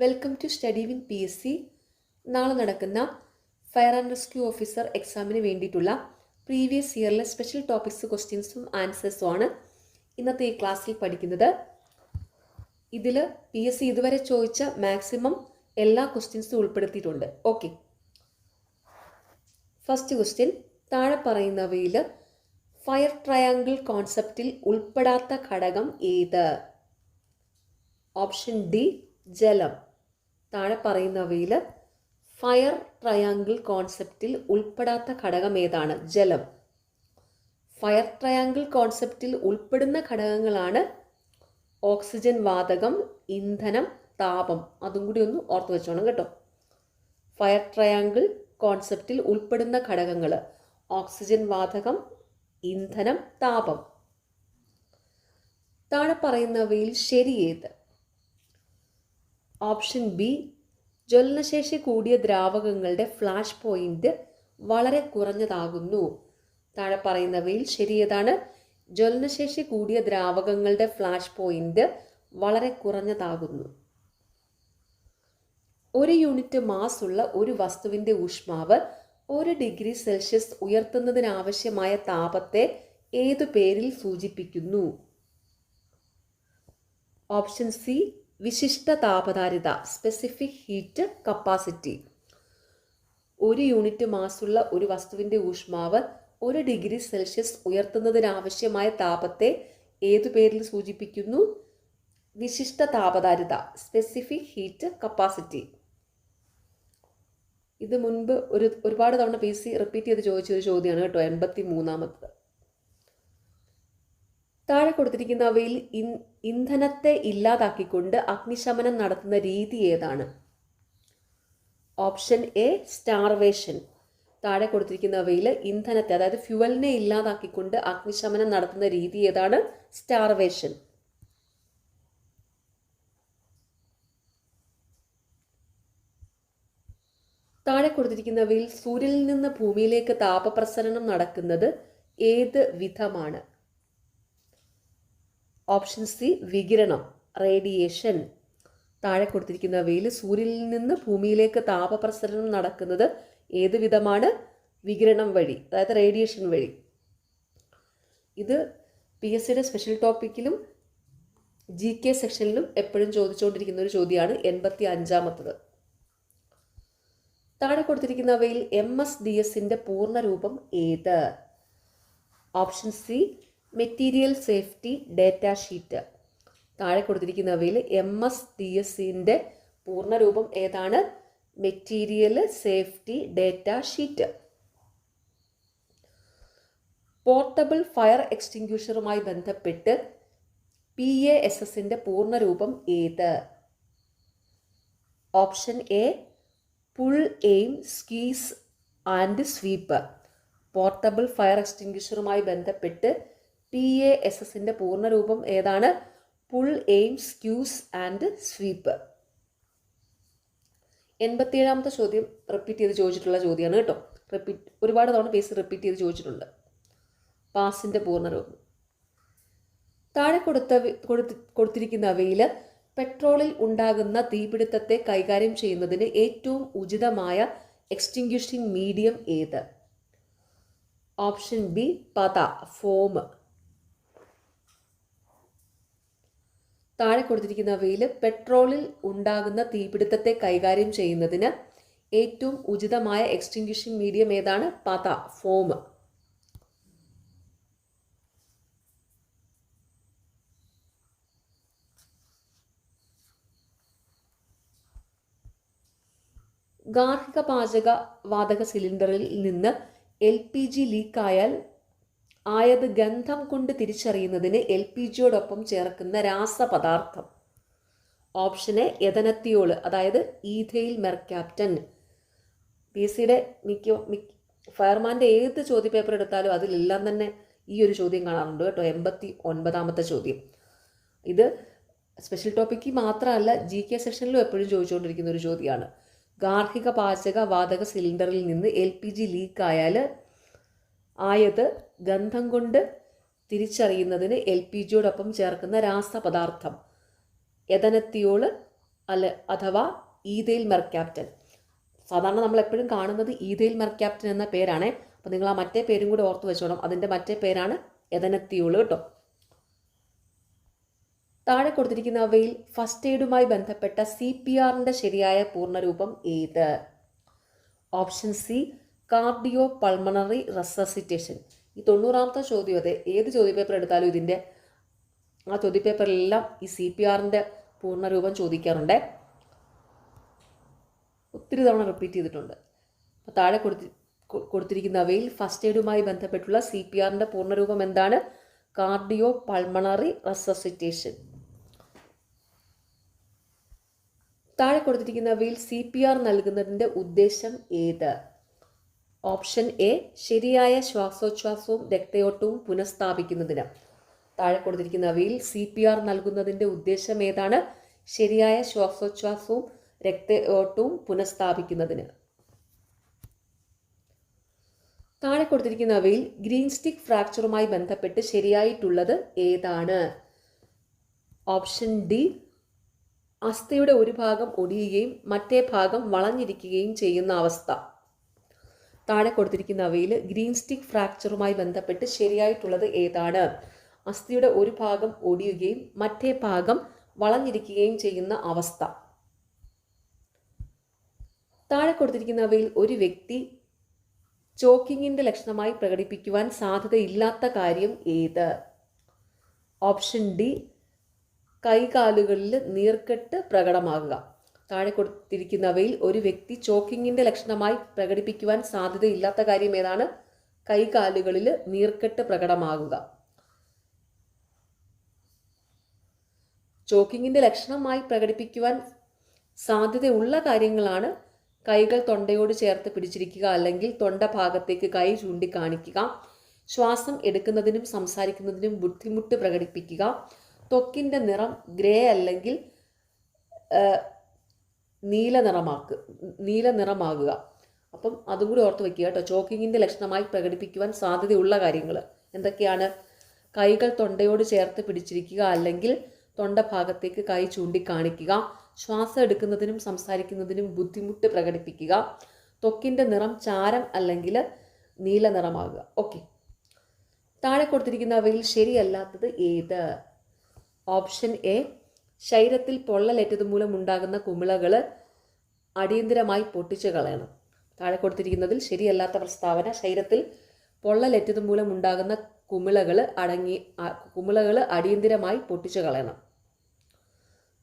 Welcome to study win PSC. നാളെ നടക്കുന്ന fire and rescue officer എക്സാമിന് വേണ്ടിയിട്ടുള്ള പ്രീവിയസ് ഇയറിലെ സ്പെഷ്യൽ ടോപ്പിക്സ് ക്വസ്റ്റ്യൻസും ആൻസേഴ്സും ആണ് ഇന്നത്തെ ഈ ക്ലാസ്സിൽ പഠിക്കുന്നത്. ഇതിൽ PSC ഇതുവരെ ചോദിച്ച മാക്സിമം എല്ലാ ക്വസ്റ്റ്യൻസും ഉൾപ്പെടുത്തിയിട്ടുണ്ട്. ഓക്കെ, ഫസ്റ്റ് ക്വസ്റ്റ്യൻ, താഴെ പറയുന്നവയിൽ ഫയർ ട്രയാങ്കിൾ കോൺസെപ്റ്റിൽ ഉൾപ്പെടാത്ത ഘടകം ഏത്? ഓപ്ഷൻ ഡി, ജലം. താഴെ പറയുന്നവയിൽ ഫയർ ട്രയാങ്കിൾ കോൺസെപ്റ്റിൽ ഉൾപ്പെടാത്ത ഘടകം ഏതാണ്? ജലം. ഫയർ ട്രയാങ്കിൾ കോൺസെപ്റ്റിൽ ഉൾപ്പെടുന്ന ഘടകങ്ങളാണ് ഓക്സിജൻ വാതകം, ഇന്ധനം, താപം. അതും കൂടി ഒന്ന് ഓർത്ത് വെച്ചോണം കേട്ടോ. ഫയർ ട്രയാങ്കിൾ കോൺസെപ്റ്റിൽ ഉൾപ്പെടുന്ന ഘടകങ്ങൾ ഓക്സിജൻ വാതകം, ഇന്ധനം, താപം. താഴെ പറയുന്നവയിൽ ശരിയേത്? ഓപ്ഷൻ ബി, ജ്വലനശേഷി കൂടിയ ദ്രാവകങ്ങളുടെ ഫ്ലാഷ് പോയിന്റ് വളരെ കുറഞ്ഞതാകുന്നു. താഴെ പറയുന്നവയിൽ ശരിയേതാണ്? ജ്വലനശേഷി കൂടിയ ദ്രാവകങ്ങളുടെ ഫ്ലാഷ് പോയിന്റ് വളരെ കുറഞ്ഞതാകുന്നു. ഒരു യൂണിറ്റ് മാസ് ഉള്ള ഒരു വസ്തുവിന്റെ ഊഷ്മാവ് 1 ഡിഗ്രി സെൽഷ്യസ് ഉയർത്തുന്നതിനാവശ്യമായ താപത്തെ ഏതു പേരിൽ സൂചിപ്പിക്കുന്നു? ഓപ്ഷൻ സി, വിശിഷ്ട താപധാരിത, സ്പെസിഫിക് ഹീറ്റ് കപ്പാസിറ്റി. ഒരു യൂണിറ്റ് മാസുള്ള ഒരു വസ്തുവിന്റെ ഊഷ്മാവ് 1 ഡിഗ്രി സെൽഷ്യസ് ഉയർത്തുന്നതിനാവശ്യമായ താപത്തെ ഏതു പേരിൽ സൂചിപ്പിക്കുന്നു? വിശിഷ്ട താപധാരിത, സ്പെസിഫിക് ഹീറ്റ് കപ്പാസിറ്റി. ഇത് മുൻപ് ഒരുപാട് തവണ PSC റിപ്പീറ്റ് ചെയ്ത് ചോദിച്ചൊരു ചോദ്യമാണ് കേട്ടോ. 83ാമത്തത്. താഴെ കൊടുത്തിരിക്കുന്നവയിൽ ഇന്ധനത്തെ ഇല്ലാതാക്കിക്കൊണ്ട് അഗ്നിശമനം നടത്തുന്ന രീതി ഏതാണ്? Option A, starvation. താഴെ കൊടുത്തിരിക്കുന്നവയിൽ ഇന്ധനത്തെ, അതായത് ഫ്യുവലിനെ ഇല്ലാതാക്കിക്കൊണ്ട് അഗ്നിശമനം നടത്തുന്ന രീതി ഏതാണ്? സ്റ്റാർവേഷൻ. താഴെ കൊടുത്തിരിക്കുന്നവയിൽ സൂര്യനിൽ നിന്ന് ഭൂമിയിലേക്ക് താപപ്രസരണം നടക്കുന്നത് ഏത് വിധമാണ്? ഓപ്ഷൻ സി, വികിരണം, റേഡിയേഷൻ. താഴെ കൊടുത്തിരിക്കുന്നവയിൽ സൂര്യനിൽ നിന്ന് ഭൂമിയിലേക്ക് താപപ്രസരണം നടക്കുന്നത് ഏത് വിധമാണ്? വികിരണം വഴി, അതായത് റേഡിയേഷൻ വഴി. ഇത് PSCയുടെ സ്പെഷ്യൽ ടോപ്പിക്കിലും GK സെക്ഷനിലും എപ്പോഴും ചോദിച്ചുകൊണ്ടിരിക്കുന്ന ഒരു ചോദ്യമാണ്. 85ാമത്തത്. താഴെ കൊടുത്തിരിക്കുന്നവയിൽ MSDSന്റെ പൂർണ്ണരൂപം ഏത്? Option C, material safety data sheet. താഴെ കൊടുത്തിരിക്കുന്നവയിൽ MSDSന്റെ പൂർണ്ണരൂപം ഏതാണ്? Material safety data sheet. Portable fire എക്സ്റ്റിങ്ക്വിഷറുമായി ബന്ധപ്പെട്ട് PASSന്റെ പൂർണ്ണരൂപം ഏത്? Option A, pull, aim, squeeze and sweep. Portable fire എക്സ്റ്റിങ്ക്വിഷറുമായി ബന്ധപ്പെട്ട് PASSന്റെ പൂർണ്ണരൂപം ഏതാണ്? Pull, aim, squeeze and sweep. 87ാമത്തെ ചോദ്യം റിപ്പീറ്റ് ചെയ്ത് ചോദിച്ചിട്ടുള്ള ചോദ്യമാണ് കേട്ടോ. ഒരുപാട് തവണ PSC റിപ്പീറ്റ് ചെയ്ത് ചോദിച്ചിട്ടുണ്ട്. പാസിന്റെ പൂർണ്ണരൂപം. താഴെ കൊടുത്തിരിക്കുന്നവയിൽ പെട്രോളിൽ ഉണ്ടാകുന്ന തീപിടുത്തത്തെ കൈകാര്യം ചെയ്യുന്നതിന് ഏറ്റവും ഉചിതമായ എക്സ്റ്റിങ്ക്വിഷിംഗ് മീഡിയം ഏത്? ഓപ്ഷൻ ബി, പത, ഫോം. താഴെ കൊടുത്തിരിക്കുന്നവയിൽ പെട്രോളിൽ ഉണ്ടാകുന്ന തീപിടുത്തത്തെ കൈകാര്യം ചെയ്യുന്നതിന് ഏറ്റവും ഉചിതമായ എക്സ്റ്റിങ്ക്വിഷിംഗ് മീഡിയം ഏതാണ്? പത, ഫോം. ഗാർഹിക പാചക വാതക സിലിണ്ടറിൽ നിന്ന് LPG ലീക്കായാൽ ആയത് ഗന്ധം കൊണ്ട് തിരിച്ചറിയുന്നതിന് LPGയോടൊപ്പം ചേർക്കുന്ന രാസപദാർത്ഥം. ഓപ്ഷൻ എ, എഥനത്തിയോൾ, അതായത് ഈഥെയിൽ മെർക്യാപ്റ്റൻ. PSCയുടെ ഫയർമാൻ്റെ ഏത് ചോദ്യപേപ്പർ എടുത്താലും അതിലെല്ലാം തന്നെ ഈ ഒരു ചോദ്യം കാണാറുണ്ട് കേട്ടോ. 89ാമത്തെ ചോദ്യം. ഇത് സ്പെഷ്യൽ ടോപ്പിക്ക് മാത്രമല്ല, GK സെക്ഷനിലും എപ്പോഴും ചോദിച്ചുകൊണ്ടിരിക്കുന്ന ഒരു ചോദ്യമാണ്. ഗാർഹിക പാചക വാതക സിലിണ്ടറിൽ നിന്ന് LPG ലീക്കായാൽ ആയത് ഗന്ധം കൊണ്ട് തിരിച്ചറിയുന്നതിന് LPGയോടൊപ്പം ചേർക്കുന്ന രാസപദാർത്ഥം എഥനത്തിയോൾ, അഥവാ ഈഥെയിൽ മെർക്യാപ്റ്റൻ. സാധാരണ നമ്മൾ എപ്പോഴും കാണുന്നത് ഈഥെയിൽ മെർക്യാപ്റ്റൻ എന്ന പേരാണ്. അപ്പോൾ നിങ്ങൾ ആ മറ്റേ പേരും കൂടി ഓർത്ത് വെച്ചോണം. അതിൻ്റെ മറ്റേ പേരാണ് എഥനത്തിയോൾ കേട്ടോ. താഴെ കൊടുത്തിരിക്കുന്നവയിൽ ഫസ്റ്റ് എയ്ഡുമായി ബന്ധപ്പെട്ട CPRന്റെ ശരിയായ പൂർണ്ണരൂപം ഏത്? Option C cardio pulmonary resuscitation. ഈ 90ാമത്തെ ചോദ്യം അതെ, ഏത് ചോദ്യപേപ്പർ എടുത്താലും ഇതിൻ്റെ ആ ചോദ്യപേപ്പറിലെല്ലാം ഈ CPRന്റെ പൂർണ്ണരൂപം ചോദിക്കാറുണ്ട്. ഒത്തിരി തവണ റിപ്പീറ്റ് ചെയ്തിട്ടുണ്ട്. അപ്പോൾ താഴെ കൊടുത്തിരിക്കുന്നവയിൽ ഫസ്റ്റ് എയ്ഡുമായി ബന്ധപ്പെട്ടുള്ള CPRന്റെ പൂർണ്ണരൂപം എന്താണ്? Cardio pulmonary resuscitation. താഴെ കൊടുത്തിരിക്കുന്നവയിൽ CPR നൽകുന്നതിൻ്റെ ഉദ്ദേശം ഏത്? ഓപ്ഷൻ എ ശരിയായ ശ്വാസോച്ഛ്വാസവും രക്തയോട്ടവും പുനഃസ്ഥാപിക്കുന്നതിന്. താഴെ കൊടുത്തിരിക്കുന്നവയിൽ CPR നൽകുന്നതിൻ്റെ ഉദ്ദേശം ഏതാണ്? ശരിയായ ശ്വാസോച്ഛ്വാസവും രക്തയോട്ടവും പുനഃസ്ഥാപിക്കുന്നതിന്. താഴെ കൊടുത്തിരിക്കുന്നവയിൽ ഗ്രീൻ സ്റ്റിക്ക് ഫ്രാക്ചറുമായി ബന്ധപ്പെട്ട് ശരിയായിട്ടുള്ളത് ഏതാണ്? ഓപ്ഷൻ ഡി അസ്ഥിയുടെ ഒരു ഭാഗം ഒടിയുകയും മറ്റേ ഭാഗം വളഞ്ഞിരിക്കുകയും ചെയ്യുന്ന അവസ്ഥ. താഴെ കൊടുത്തിരിക്കുന്നവയിൽ ഗ്രീൻ സ്റ്റിക്ക് ഫ്രാക്ചറുമായി ബന്ധപ്പെട്ട് ശരിയായിട്ടുള്ളത് ഏതാണ്? അസ്ഥിയുടെ ഒരു ഭാഗം ഒടിയുകയും മറ്റേ ഭാഗം വളഞ്ഞിരിക്കുകയും ചെയ്യുന്ന അവസ്ഥ. താഴെ കൊടുത്തിരിക്കുന്നവയിൽ ഒരു വ്യക്തി ചോക്കിങ്ങിൻ്റെ ലക്ഷണമായി പ്രകടിപ്പിക്കുവാൻ സാധ്യതയില്ലാത്ത കാര്യം ഏത്? ഓപ്ഷൻ ഡി കൈകാലുകളിൽ നീർക്കെട്ട് പ്രകടമാകുക. താഴെ കൊടുത്തിരിക്കുന്നവയിൽ ഒരു വ്യക്തി ചോക്കിങ്ങിൻ്റെ ലക്ഷണമായി പ്രകടിപ്പിക്കുവാൻ സാധ്യതയില്ലാത്ത കാര്യം ഏതാണ്? കൈകാലുകളിൽ നീർക്കെട്ട് പ്രകടമാകുക. ചോക്കിങ്ങിൻ്റെ ലക്ഷണമായി പ്രകടിപ്പിക്കുവാൻ സാധ്യതയുള്ള കാര്യങ്ങളാണ് കൈകൾ തൊണ്ടയോട് ചേർത്ത് പിടിച്ചിരിക്കുക, അല്ലെങ്കിൽ തൊണ്ട ഭാഗത്തേക്ക് കൈ ചൂണ്ടിക്കാണിക്കുക, ശ്വാസം എടുക്കുന്നതിനും സംസാരിക്കുന്നതിനും ബുദ്ധിമുട്ട് പ്രകടിപ്പിക്കുക, ത്വക്കിൻ്റെ നിറം ഗ്രേ അല്ലെങ്കിൽ നീല നിറമാകുക. അപ്പം അതും കൂടി ഓർത്ത് വയ്ക്കുക കേട്ടോ. ചോക്കിങ്ങിൻ്റെ ലക്ഷണമായി പ്രകടിപ്പിക്കുവാൻ സാധ്യതയുള്ള കാര്യങ്ങൾ എന്തൊക്കെയാണ്? കൈകൾ തൊണ്ടയോട് ചേർത്ത് പിടിച്ചിരിക്കുക, അല്ലെങ്കിൽ തൊണ്ട ഭാഗത്തേക്ക് കൈ ചൂണ്ടിക്കാണിക്കുക, ശ്വാസം എടുക്കുന്നതിനും സംസാരിക്കുന്നതിനും ബുദ്ധിമുട്ട് പ്രകടിപ്പിക്കുക, ത്വക്കിൻ്റെ നിറം ചാരം അല്ലെങ്കിൽ നീല നിറമാകുക. ഓക്കെ, താഴെ കൊടുത്തിരിക്കുന്നവയിൽ ശരിയല്ലാത്തത് ഏത്? ഓപ്ഷൻ എ ശരീരത്തിൽ പൊള്ളലേറ്റത് മൂലം ഉണ്ടാകുന്ന കുമിളകൾ അടിയന്തിരമായി പൊട്ടിച്ചു കളയണം. താഴെ കൊടുത്തിരിക്കുന്നതിൽ ശരിയല്ലാത്ത പ്രസ്താവന ശരീരത്തിൽ പൊള്ളലേറ്റത് മൂലം ഉണ്ടാകുന്ന കുമിളകൾ അടിയന്തിരമായി പൊട്ടിച്ചു കളയണം.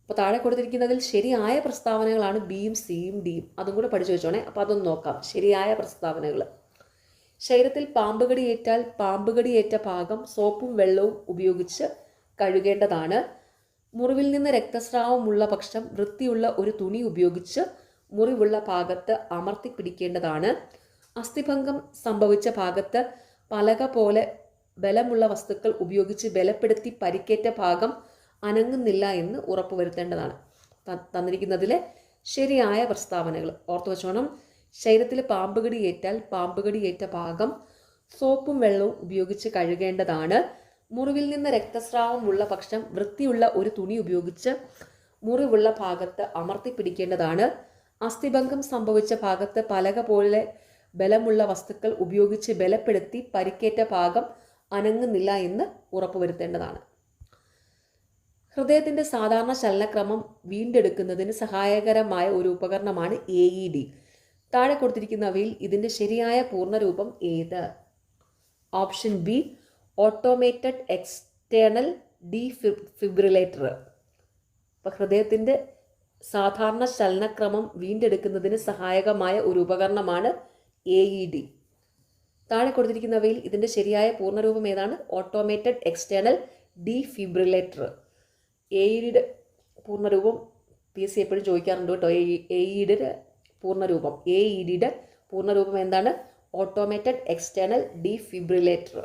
അപ്പോൾ താഴെ കൊടുത്തിരിക്കുന്നതിൽ ശരിയായ പ്രസ്താവനകളാണ് ബിയും സിയും ഡിയും. അതും കൂടെ പഠിച്ചു വെച്ചോണേ. അപ്പോൾ അതൊന്ന് നോക്കാം. ശരിയായ പ്രസ്താവനകൾ: ശരീരത്തിൽ പാമ്പുകടിയേറ്റാൽ പാമ്പുകടിയേറ്റ ഭാഗം സോപ്പും വെള്ളവും ഉപയോഗിച്ച് കഴുകേണ്ടതാണ്. മുറിവിൽ നിന്ന് രക്തസ്രാവമുള്ള പക്ഷം വൃത്തിയുള്ള ഒരു തുണി ഉപയോഗിച്ച് മുറിവുള്ള ഭാഗത്ത് അമർത്തി പിടിക്കേണ്ടതാണ്. അസ്ഥിഭംഗം സംഭവിച്ച ഭാഗത്ത് പലക പോലെ ബലമുള്ള വസ്തുക്കൾ ഉപയോഗിച്ച് ബലപ്പെടുത്തി പരിക്കേറ്റ ഭാഗം അനങ്ങുന്നില്ല എന്ന് ഉറപ്പുവരുത്തേണ്ടതാണ്. തന്നിരിക്കുന്നതിലെ ശരിയായ പ്രസ്താവനകൾ ഓർത്തു വെച്ചോണം. ശരീരത്തിൽ പാമ്പുകടിയേറ്റാൽ പാമ്പുകടിയേറ്റ ഭാഗം സോപ്പും വെള്ളവും ഉപയോഗിച്ച് കഴുകേണ്ടതാണ്. മുറിവിൽ നിന്ന് രക്തസ്രാവമുള്ള പക്ഷം വൃത്തിയുള്ള ഒരു തുണി ഉപയോഗിച്ച് മുറിവുള്ള ഭാഗത്ത് അമർത്തി പിടിക്കേണ്ടതാണ്. അസ്ഥിഭംഗം സംഭവിച്ച ഭാഗത്ത് പലക പോലെ ബലമുള്ള വസ്തുക്കൾ ഉപയോഗിച്ച് ബലപ്പെടുത്തി പരിക്കേറ്റ ഭാഗം അനങ്ങുന്നില്ല എന്ന് ഉറപ്പുവരുത്തേണ്ടതാണ്. ഹൃദയത്തിൻ്റെ സാധാരണ ചലനക്രമം വീണ്ടെടുക്കുന്നതിന് സഹായകരമായ ഒരു ഉപകരണമാണ് AED. താഴെ കൊടുത്തിരിക്കുന്നവയിൽ ഇതിൻ്റെ ശരിയായ പൂർണ്ണരൂപം ഏത്? Option B automated external defibrillator. അപ്പോൾ ഹൃദയത്തിൻ്റെ സാധാരണ ചലനക്രമം വീണ്ടെടുക്കുന്നതിന് സഹായകമായ ഒരു ഉപകരണമാണ് AED. താഴെ കൊടുത്തിരിക്കുന്നവയിൽ ഇതിൻ്റെ ശരിയായ പൂർണ്ണരൂപം ഏതാണ്? Automated external defibrillator. AEDയുടെ പൂർണ്ണരൂപം PSC എപ്പോഴും ചോദിക്കാറുണ്ട് കേട്ടോ. AEDയുടെ പൂർണ്ണരൂപം എന്താണ്? Automated external defibrillator.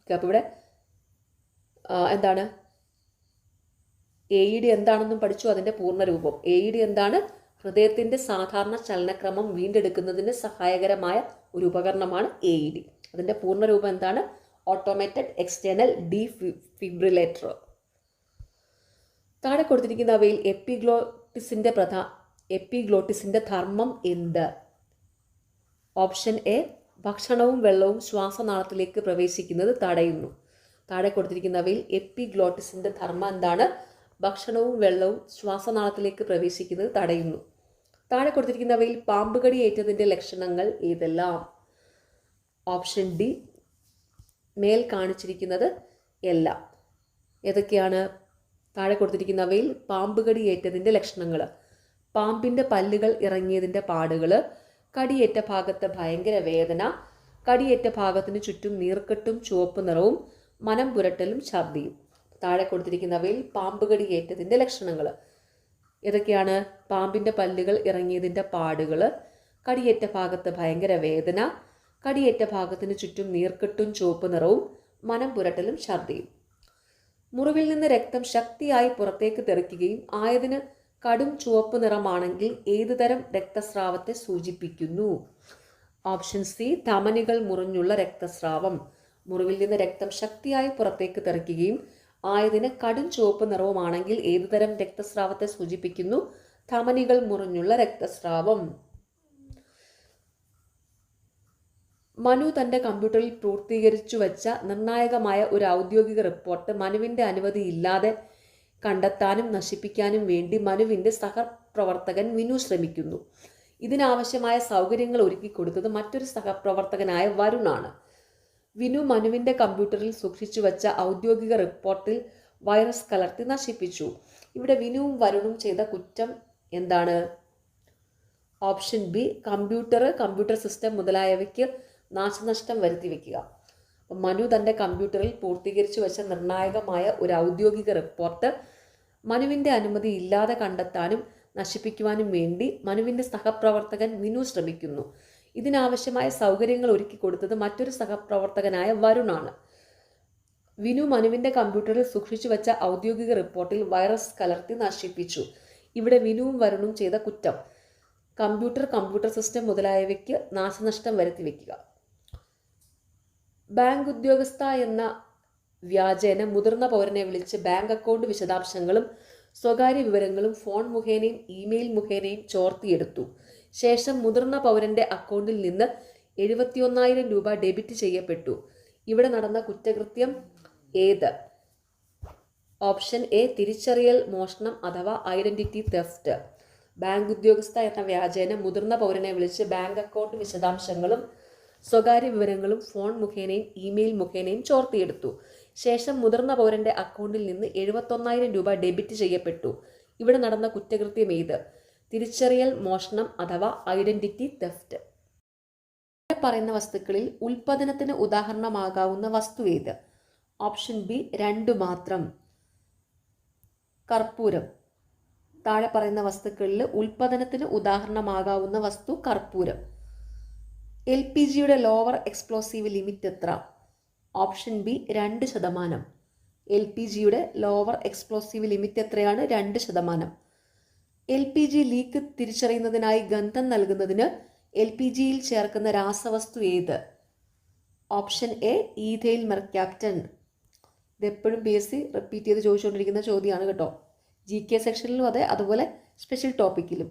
ഓക്കെ, അപ്പോൾ ഇവിടെ എന്താണ് AED എന്താണെന്നും പഠിച്ചു. അതിൻ്റെ പൂർണ്ണരൂപം AED എന്താണ്? ഹൃദയത്തിൻ്റെ സാധാരണ ചലനക്രമം വീണ്ടെടുക്കുന്നതിന് സഹായകരമായ ഒരു ഉപകരണമാണ് AED. അതിൻ്റെ പൂർണ്ണരൂപം എന്താണ്? Automated external defibrillator. താഴെ കൊടുത്തിരിക്കുന്നവയിൽ എപ്പിഗ്ലോട്ടിസിന്റെ ധർമ്മം എന്ത്? ഓപ്ഷൻ എ, ഭക്ഷണവും വെള്ളവും ശ്വാസനാളത്തിലേക്ക് പ്രവേശിക്കുന്നത് തടയുന്നു. താഴെ കൊടുത്തിരിക്കുന്നവയിൽ എപ്പിഗ്ലോട്ടിസിന്റെ ധർമ്മം എന്താണ്? ഭക്ഷണവും വെള്ളവും ശ്വാസനാളത്തിലേക്ക് പ്രവേശിക്കുന്നത് തടയുന്നു. താഴെ കൊടുത്തിരിക്കുന്നവയിൽ പാമ്പുകടി ഏറ്റതിന്റെ ലക്ഷണങ്ങൾ ഏതെല്ലാം? ഓപ്ഷൻ ഡി, മേൽ കാണിച്ചിരിക്കുന്നത് എല്ലാം. ഏതൊക്കെയാണ് താഴെ കൊടുത്തിരിക്കുന്നവയിൽ പാമ്പുകടി ഏറ്റതിന്റെ ലക്ഷണങ്ങൾ? പാമ്പിന്റെ പല്ലുകൾ ഇറങ്ങിയതിന്റെ പാടുകൾ, കടിയേറ്റ ഭാഗത്ത് ഭയങ്കര വേദന, കടിയേറ്റ ഭാഗത്തിന് ചുറ്റും നീർക്കെട്ടും ചുവപ്പ് നിറവും, മനം പുരട്ടലും ഛർദിയും. താഴെ കൊടുത്തിരിക്കുന്നവയിൽ പാമ്പുകടി ഏറ്റതിന്റെ ലക്ഷണങ്ങൾ ഏതൊക്കെയാണ്? പാമ്പിന്റെ പല്ലുകൾ ഇറങ്ങിയതിന്റെ പാടുകൾ, കടിയേറ്റ ഭാഗത്ത് ഭയങ്കര വേദന, കടിയേറ്റ ഭാഗത്തിന് ചുറ്റും നീർക്കെട്ടും ചുവപ്പ് നിറവും, മനം പുരട്ടലും ഛർദിയും. മുറിവിൽ നിന്ന് രക്തം ശക്തിയായി പുറത്തേക്ക് തെറിക്കുകയും ആയതിന് കടും ചുവപ്പ് നിറമാണെങ്കിൽ ഏതുതരം രക്തസ്രാവത്തെ സൂചിപ്പിക്കുന്നു? ഓപ്ഷൻ സി, ധമനികൾ മുറിഞ്ഞുള്ള രക്തസ്രാവം. മുറിവിൽ നിന്ന് രക്തം ശക്തിയായി പുറത്തേക്ക് തെറിക്കുകയും ആയതിന് കടും ചുവപ്പ് നിറവുമാണെങ്കിൽ ഏതുതരം രക്തസ്രാവത്തെ സൂചിപ്പിക്കുന്നു? ധമനികൾ മുറിഞ്ഞുള്ള രക്തസ്രാവം. മനു തന്റെ കമ്പ്യൂട്ടറിൽ പൂർത്തീകരിച്ചു വച്ച നിർണായകമായ ഒരു ഔദ്യോഗിക റിപ്പോർട്ട് മനുവിന്റെ അനുമതിയില്ലാതെ കണ്ടെത്താനും നശിപ്പിക്കാനും വേണ്ടി മനുവിന്റെ സഹപ്രവർത്തകൻ വിനു ശ്രമിക്കുന്നു. ഇതിനാവശ്യമായ സൗകര്യങ്ങൾ ഒരുക്കിക്കൊടുത്തത് മറ്റൊരു സഹപ്രവർത്തകനായ വരുണാണ്. വിനു മനുവിന്റെ കമ്പ്യൂട്ടറിൽ സൂക്ഷിച്ചു വച്ച ഔദ്യോഗിക റിപ്പോർട്ടിൽ വൈറസ് കലർത്തി നശിപ്പിച്ചു. ഇവിടെ വിനുവും വരുണും ചെയ്ത കുറ്റം എന്താണ്? ഓപ്ഷൻ ബി, കമ്പ്യൂട്ടർ സിസ്റ്റം മുതലായവയ്ക്ക് നാശനഷ്ടം വരുത്തി വയ്ക്കുക. മനു തന്റെ കമ്പ്യൂട്ടറിൽ പൂർത്തീകരിച്ചു വെച്ച നിർണായകമായ ഒരു ഔദ്യോഗിക റിപ്പോർട്ട് മനുവിന്റെ അനുമതി ഇല്ലാതെ കണ്ടെത്താനും നശിപ്പിക്കുവാനും വേണ്ടി മനുവിന്റെ സഹപ്രവർത്തകൻ വിനു ശ്രമിക്കുന്നു. ഇതിനാവശ്യമായ സൗകര്യങ്ങൾ ഒരുക്കി കൊടുത്തത് മറ്റൊരു സഹപ്രവർത്തകനായ വരുണാണ്. വിനു മനുവിന്റെ കമ്പ്യൂട്ടറിൽ സൂക്ഷിച്ചു വെച്ച ഔദ്യോഗിക റിപ്പോർട്ടിൽ വൈറസ് കലർത്തി നശിപ്പിച്ചു. ഇവിടെ വിനുവും വരുണും ചെയ്ത കുറ്റം കമ്പ്യൂട്ടർ സിസ്റ്റം മുതലായവയ്ക്ക് നാശനഷ്ടം വരുത്തി വയ്ക്കുക. ബാങ്ക് ഉദ്യോഗസ്ഥ എന്ന വ്യാജേന മുതിർന്ന പൗരനെ വിളിച്ച് ബാങ്ക് അക്കൗണ്ട് വിശദാംശങ്ങളും സ്വകാര്യ വിവരങ്ങളും ഫോൺ മുഖേനയും ഇമെയിൽ മുഖേനയും ചോർത്തിയെടുത്തു. ശേഷം മുതിർന്ന പൗരന്റെ അക്കൗണ്ടിൽ നിന്ന് 71,000 രൂപ ഡെബിറ്റ് ചെയ്യപ്പെട്ടു. ഇവിടെ നടന്ന കുറ്റകൃത്യം ഏത്? ഓപ്ഷൻ എ, തിരിച്ചറിയൽ മോഷണം അഥവാ ഐഡന്റിറ്റി തെഫ്റ്റ്. ബാങ്ക് ഉദ്യോഗസ്ഥ എന്ന വ്യാജേന മുതിർന്ന പൗരനെ വിളിച്ച് ബാങ്ക് അക്കൗണ്ട് വിശദാംശങ്ങളും സ്വകാര്യ വിവരങ്ങളും ഫോൺ മുഖേനയും ഇമെയിൽ മുഖേനയും ചോർത്തിയെടുത്തു. ശേഷം മുതിർന്ന പൗരന്റെ അക്കൗണ്ടിൽ നിന്ന് 71,000 രൂപ ഡെബിറ്റ് ചെയ്യപ്പെട്ടു. ഇവിടെ നടന്ന കുറ്റകൃത്യം ഏത്? തിരിച്ചറിയൽ മോഷണം അഥവാ ഐഡന്റിറ്റി തെഫ്റ്റ്. പറയുന്ന വസ്തുക്കളിൽ ഉൽപ്പന്നത്തിന് ഉദാഹരണമാകാവുന്ന വസ്തു ഏത്? ഓപ്ഷൻ ബി, 2 മാത്രം. കർപ്പൂരം. താഴെ പറയുന്ന വസ്തുക്കളിൽ ഉൽപ്പന്നത്തിന് ഉദാഹരണമാകാവുന്ന വസ്തു കർപ്പൂരം. LPGയുടെ ലോവർ എക്സ്പ്ലോസീവ് ലിമിറ്റ് എത്ര? Option B, 2%. LPGയുടെ ലോവർ എക്സ്പ്ലോസീവ് ലിമിറ്റ് എത്രയാണ്? 2%. LPG ലീക്ക് തിരിച്ചറിയുന്നതിനായി ഗന്ധം നൽകുന്നതിന് LPGയിൽ ചേർക്കുന്ന രാസവസ്തു ഏത്? Option A, ethyl mercaptan. ഇതെപ്പോഴും PSC റിപ്പീറ്റ് ചെയ്ത് ചോദിച്ചുകൊണ്ടിരിക്കുന്ന ചോദ്യമാണ് കേട്ടോ. GK സെക്ഷനിലും അതെ, അതുപോലെ സ്പെഷ്യൽ ടോപ്പിക്കിലും.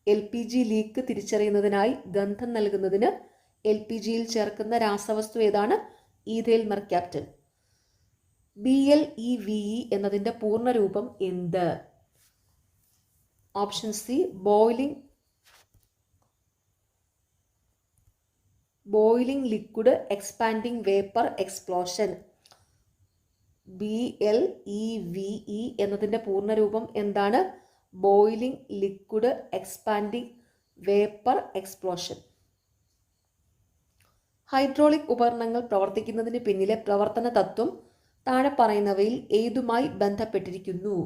LPG ലീക്ക് തിരിച്ചറിയുന്നതിനായി ഗന്ധം നൽകുന്നതിന് LPGയിൽ ചേർക്കുന്ന രാസവസ്തു ഏതാണ്? Ethyl mercaptan. BLEVE എന്നതിൻ്റെ പൂർണ്ണരൂപം എന്ത്? Option C, boiling liquid expanding vapour explosion. BLEVE എന്നതിൻ്റെ പൂർണ്ണരൂപം എന്താണ്? Boiling liquid expanding vapour explosion. Hydraulic ഉപകരണങ്ങൾ പ്രവർത്തിക്കുന്നതിന് പിന്നിലെ പ്രവർത്തന തത്വം താഴെ പറയുന്നവയിൽ ഏതുമായി ബന്ധപ്പെട്ടിരിക്കുന്നു?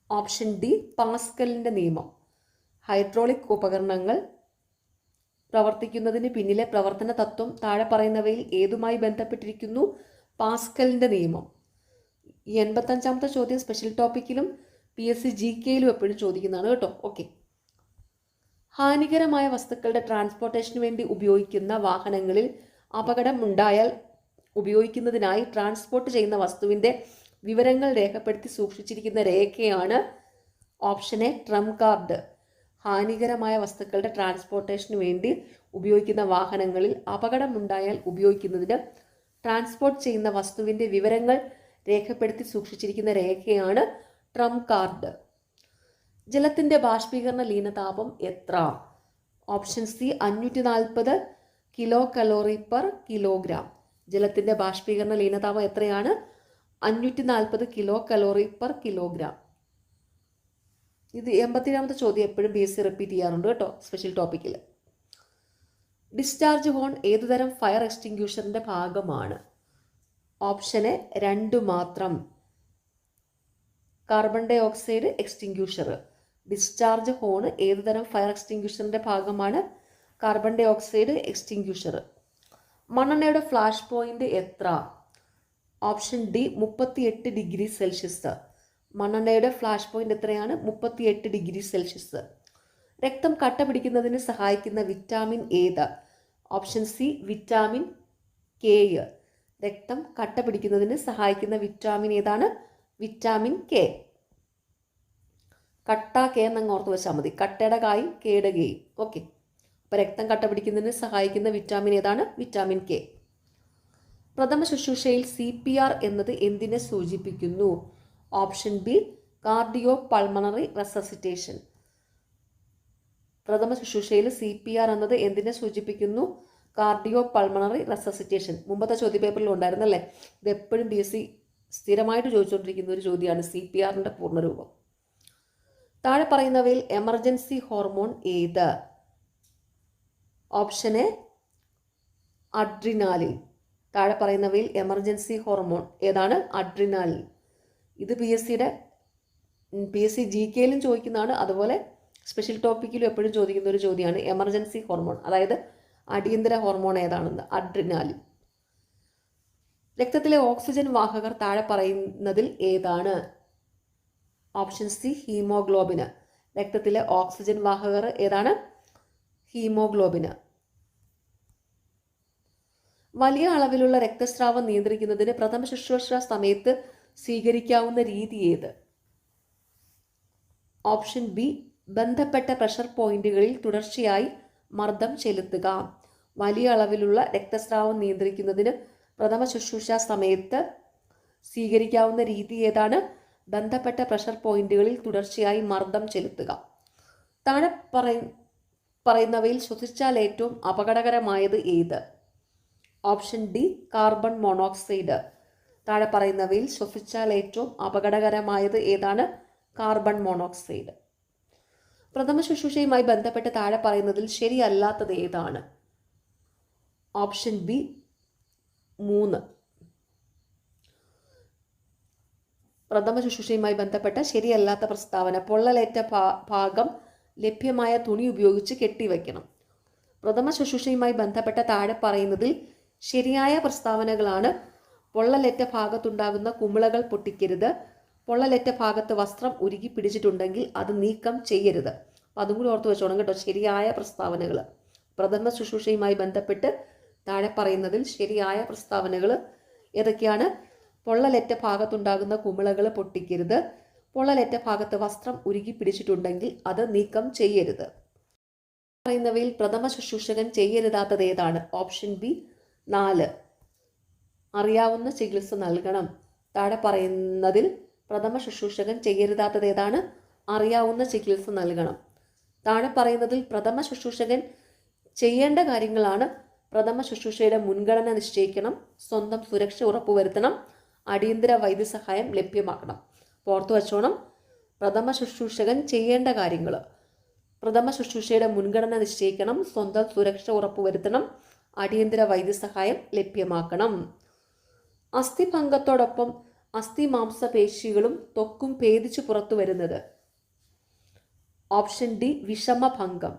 ഓപ്ഷൻ ഡി, പാസ്കലിൻ്റെ നിയമം. ഹൈഡ്രോളിക് ഉപകരണങ്ങൾ പ്രവർത്തിക്കുന്നതിന് പിന്നിലെ പ്രവർത്തന തത്വം താഴെ പറയുന്നവയിൽ ഏതുമായി ബന്ധപ്പെട്ടിരിക്കുന്നു? പാസ്കലിൻ്റെ നിയമം. ഈ 85ാമത്തെ ചോദ്യം സ്പെഷ്യൽ ടോപ്പിക്കിലും PSC GKയിലും എപ്പോഴും ചോദിക്കുന്നതാണ് കേട്ടോ. ഓക്കെ. ഹാനികരമായ വസ്തുക്കളുടെ ട്രാൻസ്പോർട്ടേഷന് വേണ്ടി ഉപയോഗിക്കുന്ന വാഹനങ്ങളിൽ അപകടം ഉണ്ടായാൽ ഉപയോഗിക്കുന്നതിനായി ട്രാൻസ്പോർട്ട് ചെയ്യുന്ന വസ്തുവിൻ്റെ വിവരങ്ങൾ രേഖപ്പെടുത്തി സൂക്ഷിച്ചിരിക്കുന്ന രേഖയാണ് ഓപ്ഷൻ എ ട്രംപ് കാർഡ്. ഹാനികരമായ വസ്തുക്കളുടെ ട്രാൻസ്പോർട്ടേഷന് വേണ്ടി ഉപയോഗിക്കുന്ന വാഹനങ്ങളിൽ അപകടമുണ്ടായാൽ ഉപയോഗിക്കുന്നതിന് ട്രാൻസ്പോർട്ട് ചെയ്യുന്ന വസ്തുവിൻ്റെ വിവരങ്ങൾ രേഖപ്പെടുത്തി സൂക്ഷിച്ചിരിക്കുന്ന രേഖയാണ് ട്രംപ് കാർഡ്. ജലത്തിൻ്റെ ബാഷ്പീകരണ ലീനതാപം എത്ര? Option C 540 kilo calorie per kilogram. ജലത്തിൻ്റെ ബാഷ്പീകരണ ലീനതാപം എത്രയാണ്? 540 കിലോ കലോറി പെർ കിലോഗ്രാം. ഇത് 87ാമത്തെ ചോദ്യം എപ്പോഴും BSc റിപ്പീറ്റ് ചെയ്യാറുണ്ട് കേട്ടോ, സ്പെഷ്യൽ ടോപ്പിക്കിൽ. ഡിസ്ചാർജ് ഹോൺ ഏതുതരം ഫയർ എക്സ്റ്റിങ്ക്യൂഷറിൻ്റെ ഭാഗമാണ്? ഓപ്ഷൻ എ 2 മാത്രം. Carbon dioxide extinguisher. Discharge horn ഏതുതരം ഫയർ എക്സ്റ്റിങ്ക്യൂഷറിൻ്റെ ഭാഗമാണ്? Carbon dioxide extinguisher. മണ്ണെണ്ണയുടെ ഫ്ലാഷ് പോയിന്റ് എത്ര? Option D 38 degree Celsius. മണ്ണെണ്ണയുടെ ഫ്ലാഷ് പോയിന്റ് എത്രയാണ്? 38 ഡിഗ്രി സെൽഷ്യസ്. രക്തം കട്ട പിടിക്കുന്നതിന് സഹായിക്കുന്ന വിറ്റാമിൻ ഏത്? Option C vitamin K. രക്തം കട്ട പിടിക്കുന്നതിന് സഹായിക്കുന്ന വിറ്റാമിൻ ഏതാണ്? Vitamin K. കട്ട കെ എന്നങ്ങ് ഓർത്ത് വെച്ചാൽ മതി. കട്ടയുടെ കായും കെയുടെ കെയും. ഓക്കെ, അപ്പോൾ രക്തം കട്ട പിടിക്കുന്നതിന് സഹായിക്കുന്ന വിറ്റാമിൻ ഏതാണ്? Vitamin K. പ്രഥമ ശുശ്രൂഷയിൽ CPR എന്നത് എന്തിനെ സൂചിപ്പിക്കുന്നു? Option B cardio pulmonary resuscitation. പ്രഥമ ശുശ്രൂഷയിൽ CPR എന്നത് എന്തിനെ സൂചിപ്പിക്കുന്നു? Cardio pulmonary resuscitation. മുമ്പത്തെ ചോദ്യപേപ്പറിൽ ഉണ്ടായിരുന്നല്ലേ? ഇത് എപ്പോഴും BSc സ്ഥിരമായിട്ട് ചോദിച്ചുകൊണ്ടിരിക്കുന്ന ഒരു ചോദ്യമാണ് CPRന്റെ പൂർണ്ണരൂപം. താഴെ പറയുന്നവയിൽ എമർജൻസി ഹോർമോൺ ഏത്? Option A adrenaline. താഴെ പറയുന്നവയിൽ എമർജൻസി ഹോർമോൺ ഏതാണ്? അഡ്രിനാലിൻ. ഇത് BSc GKയിലും ചോദിക്കുന്നതാണ്, അതുപോലെ സ്പെഷ്യൽ ടോപ്പിക്കിലും എപ്പോഴും ചോദിക്കുന്ന ഒരു ചോദ്യമാണ് എമർജൻസി ഹോർമോൺ, അതായത് അടിയന്തര ഹോർമോൺ ഏതാണെന്ന്. അഡ്രിനാലിൻ. രക്തത്തിലെ ഓക്സിജൻ വാഹകർ താഴെ പറയുന്നതിൽ ഏതാണ്? Option C haemoglobin. രക്തത്തിലെ ഓക്സിജൻ വാഹകർ ഏതാണ്? ഹീമോഗ്ലോബിന്. വലിയ അളവിലുള്ള രക്തസ്രാവം നിയന്ത്രിക്കുന്നതിന് പ്രഥമ ശുശ്രൂഷ സമയത്ത് സ്വീകരിക്കാവുന്ന രീതി ഏത്? ഓപ്ഷൻ ബി ബന്ധപ്പെട്ട പ്രഷർ പോയിന്റുകളിൽ തുടർച്ചയായി മർദ്ദം ചെലുത്തുക. വലിയ അളവിലുള്ള രക്തസ്രാവം നിയന്ത്രിക്കുന്നതിന് പ്രഥമ ശുശ്രൂഷ സമയത്ത് സ്വീകരിക്കാവുന്ന രീതി ഏതാണ്? ബന്ധപ്പെട്ട പ്രഷർ പോയിന്റുകളിൽ തുടർച്ചയായി മർദ്ദം ചെലുത്തുക. താഴെ പറയുന്നവയിൽ ശ്വസിച്ചാൽ ഏറ്റവും അപകടകരമായത് ഏത്? Option D carbon monoxide. താഴെ പറയുന്നവയിൽ ശ്വസിച്ചാൽ ഏറ്റവും അപകടകരമായത് ഏതാണ്? Carbon monoxide. പ്രഥമ ശുശ്രൂഷയുമായി ബന്ധപ്പെട്ട് താഴെ പറയുന്നതിൽ ശരിയല്ലാത്തത് ഏതാണ്? Option B 3. പ്രഥമ ശുശ്രൂഷയുമായി ബന്ധപ്പെട്ട ശരിയല്ലാത്ത പ്രസ്താവന: പൊള്ളലേറ്റ ഭാഗം ലഭ്യമായ തുണി ഉപയോഗിച്ച് കെട്ടിവയ്ക്കണം. പ്രഥമ ശുശ്രൂഷയുമായി ബന്ധപ്പെട്ട താഴെ പറയുന്നതിൽ ശരിയായ പ്രസ്താവനകളാണ്: പൊള്ളലേറ്റ ഭാഗത്തുണ്ടാകുന്ന കുമിളകൾ പൊട്ടിക്കരുത്, പൊള്ളലേറ്റ ഭാഗത്ത് വസ്ത്രം ഉരുകി പിടിച്ചിട്ടുണ്ടെങ്കിൽ അത് നീക്കം ചെയ്യരുത്. അപ്പം അതും കൂടി ഓർത്ത് വെച്ചോണം കേട്ടോ, ശരിയായ പ്രസ്താവനകൾ. പ്രഥമ ശുശ്രൂഷയുമായി ബന്ധപ്പെട്ട് താഴെ പറയുന്നതിൽ ശരിയായ പ്രസ്താവനകൾ ഏതൊക്കെയാണ്? പൊള്ളലേറ്റ ഭാഗത്തുണ്ടാകുന്ന കുമിളകൾ പൊട്ടിക്കരുത്, പൊള്ളലേറ്റ ഭാഗത്ത് വസ്ത്രം ഉരുകി പിടിച്ചിട്ടുണ്ടെങ്കിൽ അത് നീക്കം ചെയ്യരുത്. പറയുന്നവയിൽ പ്രഥമ ശുശ്രൂഷകൻ ചെയ്യരുതാത്തത് ഏതാണ്? Option B 4. അറിയാവുന്ന ചികിത്സ നൽകണം. താഴെ പറയുന്നതിൽ പ്രഥമ ശുശ്രൂഷകൻ ചെയ്യരുതാത്തത് ഏതാണ്? അറിയാവുന്ന ചികിത്സ നൽകണം. താഴെ പറയുന്നതിൽ പ്രഥമ ശുശ്രൂഷകൻ ചെയ്യേണ്ട കാര്യങ്ങളാണ്: പ്രഥമ ശുശ്രൂഷയുടെ മുൻഗണന നിശ്ചയിക്കണം, സ്വന്തം സുരക്ഷ ഉറപ്പുവരുത്തണം, അടിയന്തര വൈദ്യസഹായം ലഭ്യമാക്കണം. ഓർത്തു വച്ചോണം, പ്രഥമ ശുശ്രൂഷകൻ ചെയ്യേണ്ട കാര്യങ്ങൾ: പ്രഥമ ശുശ്രൂഷയുടെ മുൻഗണന നിശ്ചയിക്കണം, സ്വന്തം സുരക്ഷ ഉറപ്പുവരുത്തണം, അടിയന്തര വൈദ്യസഹായം ലഭ്യമാക്കണം. അസ്ഥിഭംഗത്തോടൊപ്പം അസ്ഥി മാംസപേശികളും ത്വക്കും ഭേദിച്ചു പുറത്തു വരുന്നത്? Option D വിഷമഭംഗം.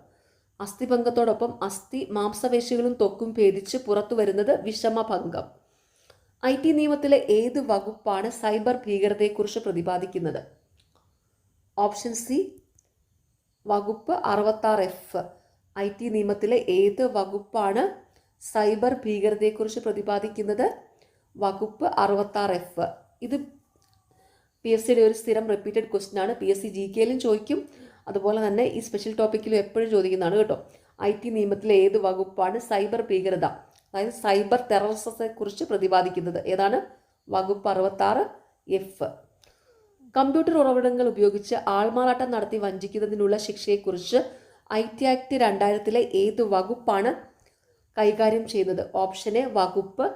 അസ്ഥിഭംഗത്തോടൊപ്പം അസ്ഥി മാംസപേശികളും ത്വക്കും ഭേദിച്ച് പുറത്തു വരുന്നത് വിഷമഭംഗം. IT നിയമത്തിലെ ഏത് വകുപ്പാണ് സൈബർ ഭീകരതയെക്കുറിച്ച് പ്രതിപാദിക്കുന്നത്? ഓപ്ഷൻ സി വകുപ്പ് 66F. IT നിയമത്തിലെ ഏത് വകുപ്പാണ് സൈബർ ഭീകരതയെക്കുറിച്ച് പ്രതിപാദിക്കുന്നത്? വകുപ്പ് 66F. ഇത് PSCയുടെ ഒരു സ്ഥിരം റിപ്പീറ്റഡ് ക്വസ്റ്റ്യൻ ആണ്. PSC GKയിലും ചോദിക്കും, അതുപോലെ തന്നെ ഈ സ്പെഷ്യൽ ടോപ്പിക്കിലും എപ്പോഴും ചോദിക്കുന്നതാണ് കേട്ടോ. IT നിയമത്തിലെ ഏത് വകുപ്പാണ് സൈബർ ഭീകരത, അതായത് സൈബർ ടെററിസത്തെ കുറിച്ച് പ്രതിപാദിക്കുന്നത്? ഏതാണ്? വകുപ്പ് 66F. കമ്പ്യൂട്ടർ ഉറവിടങ്ങൾ ഉപയോഗിച്ച് ആൾമാറാട്ടം നടത്തി വഞ്ചിക്കുന്നതിനുള്ള ശിക്ഷയെക്കുറിച്ച് IT ആക്ട് 2000 ഏത് വകുപ്പാണ് കൈകാര്യം ചെയ്യുന്നത്? ഓപ്ഷൻ എ വകുപ്പ്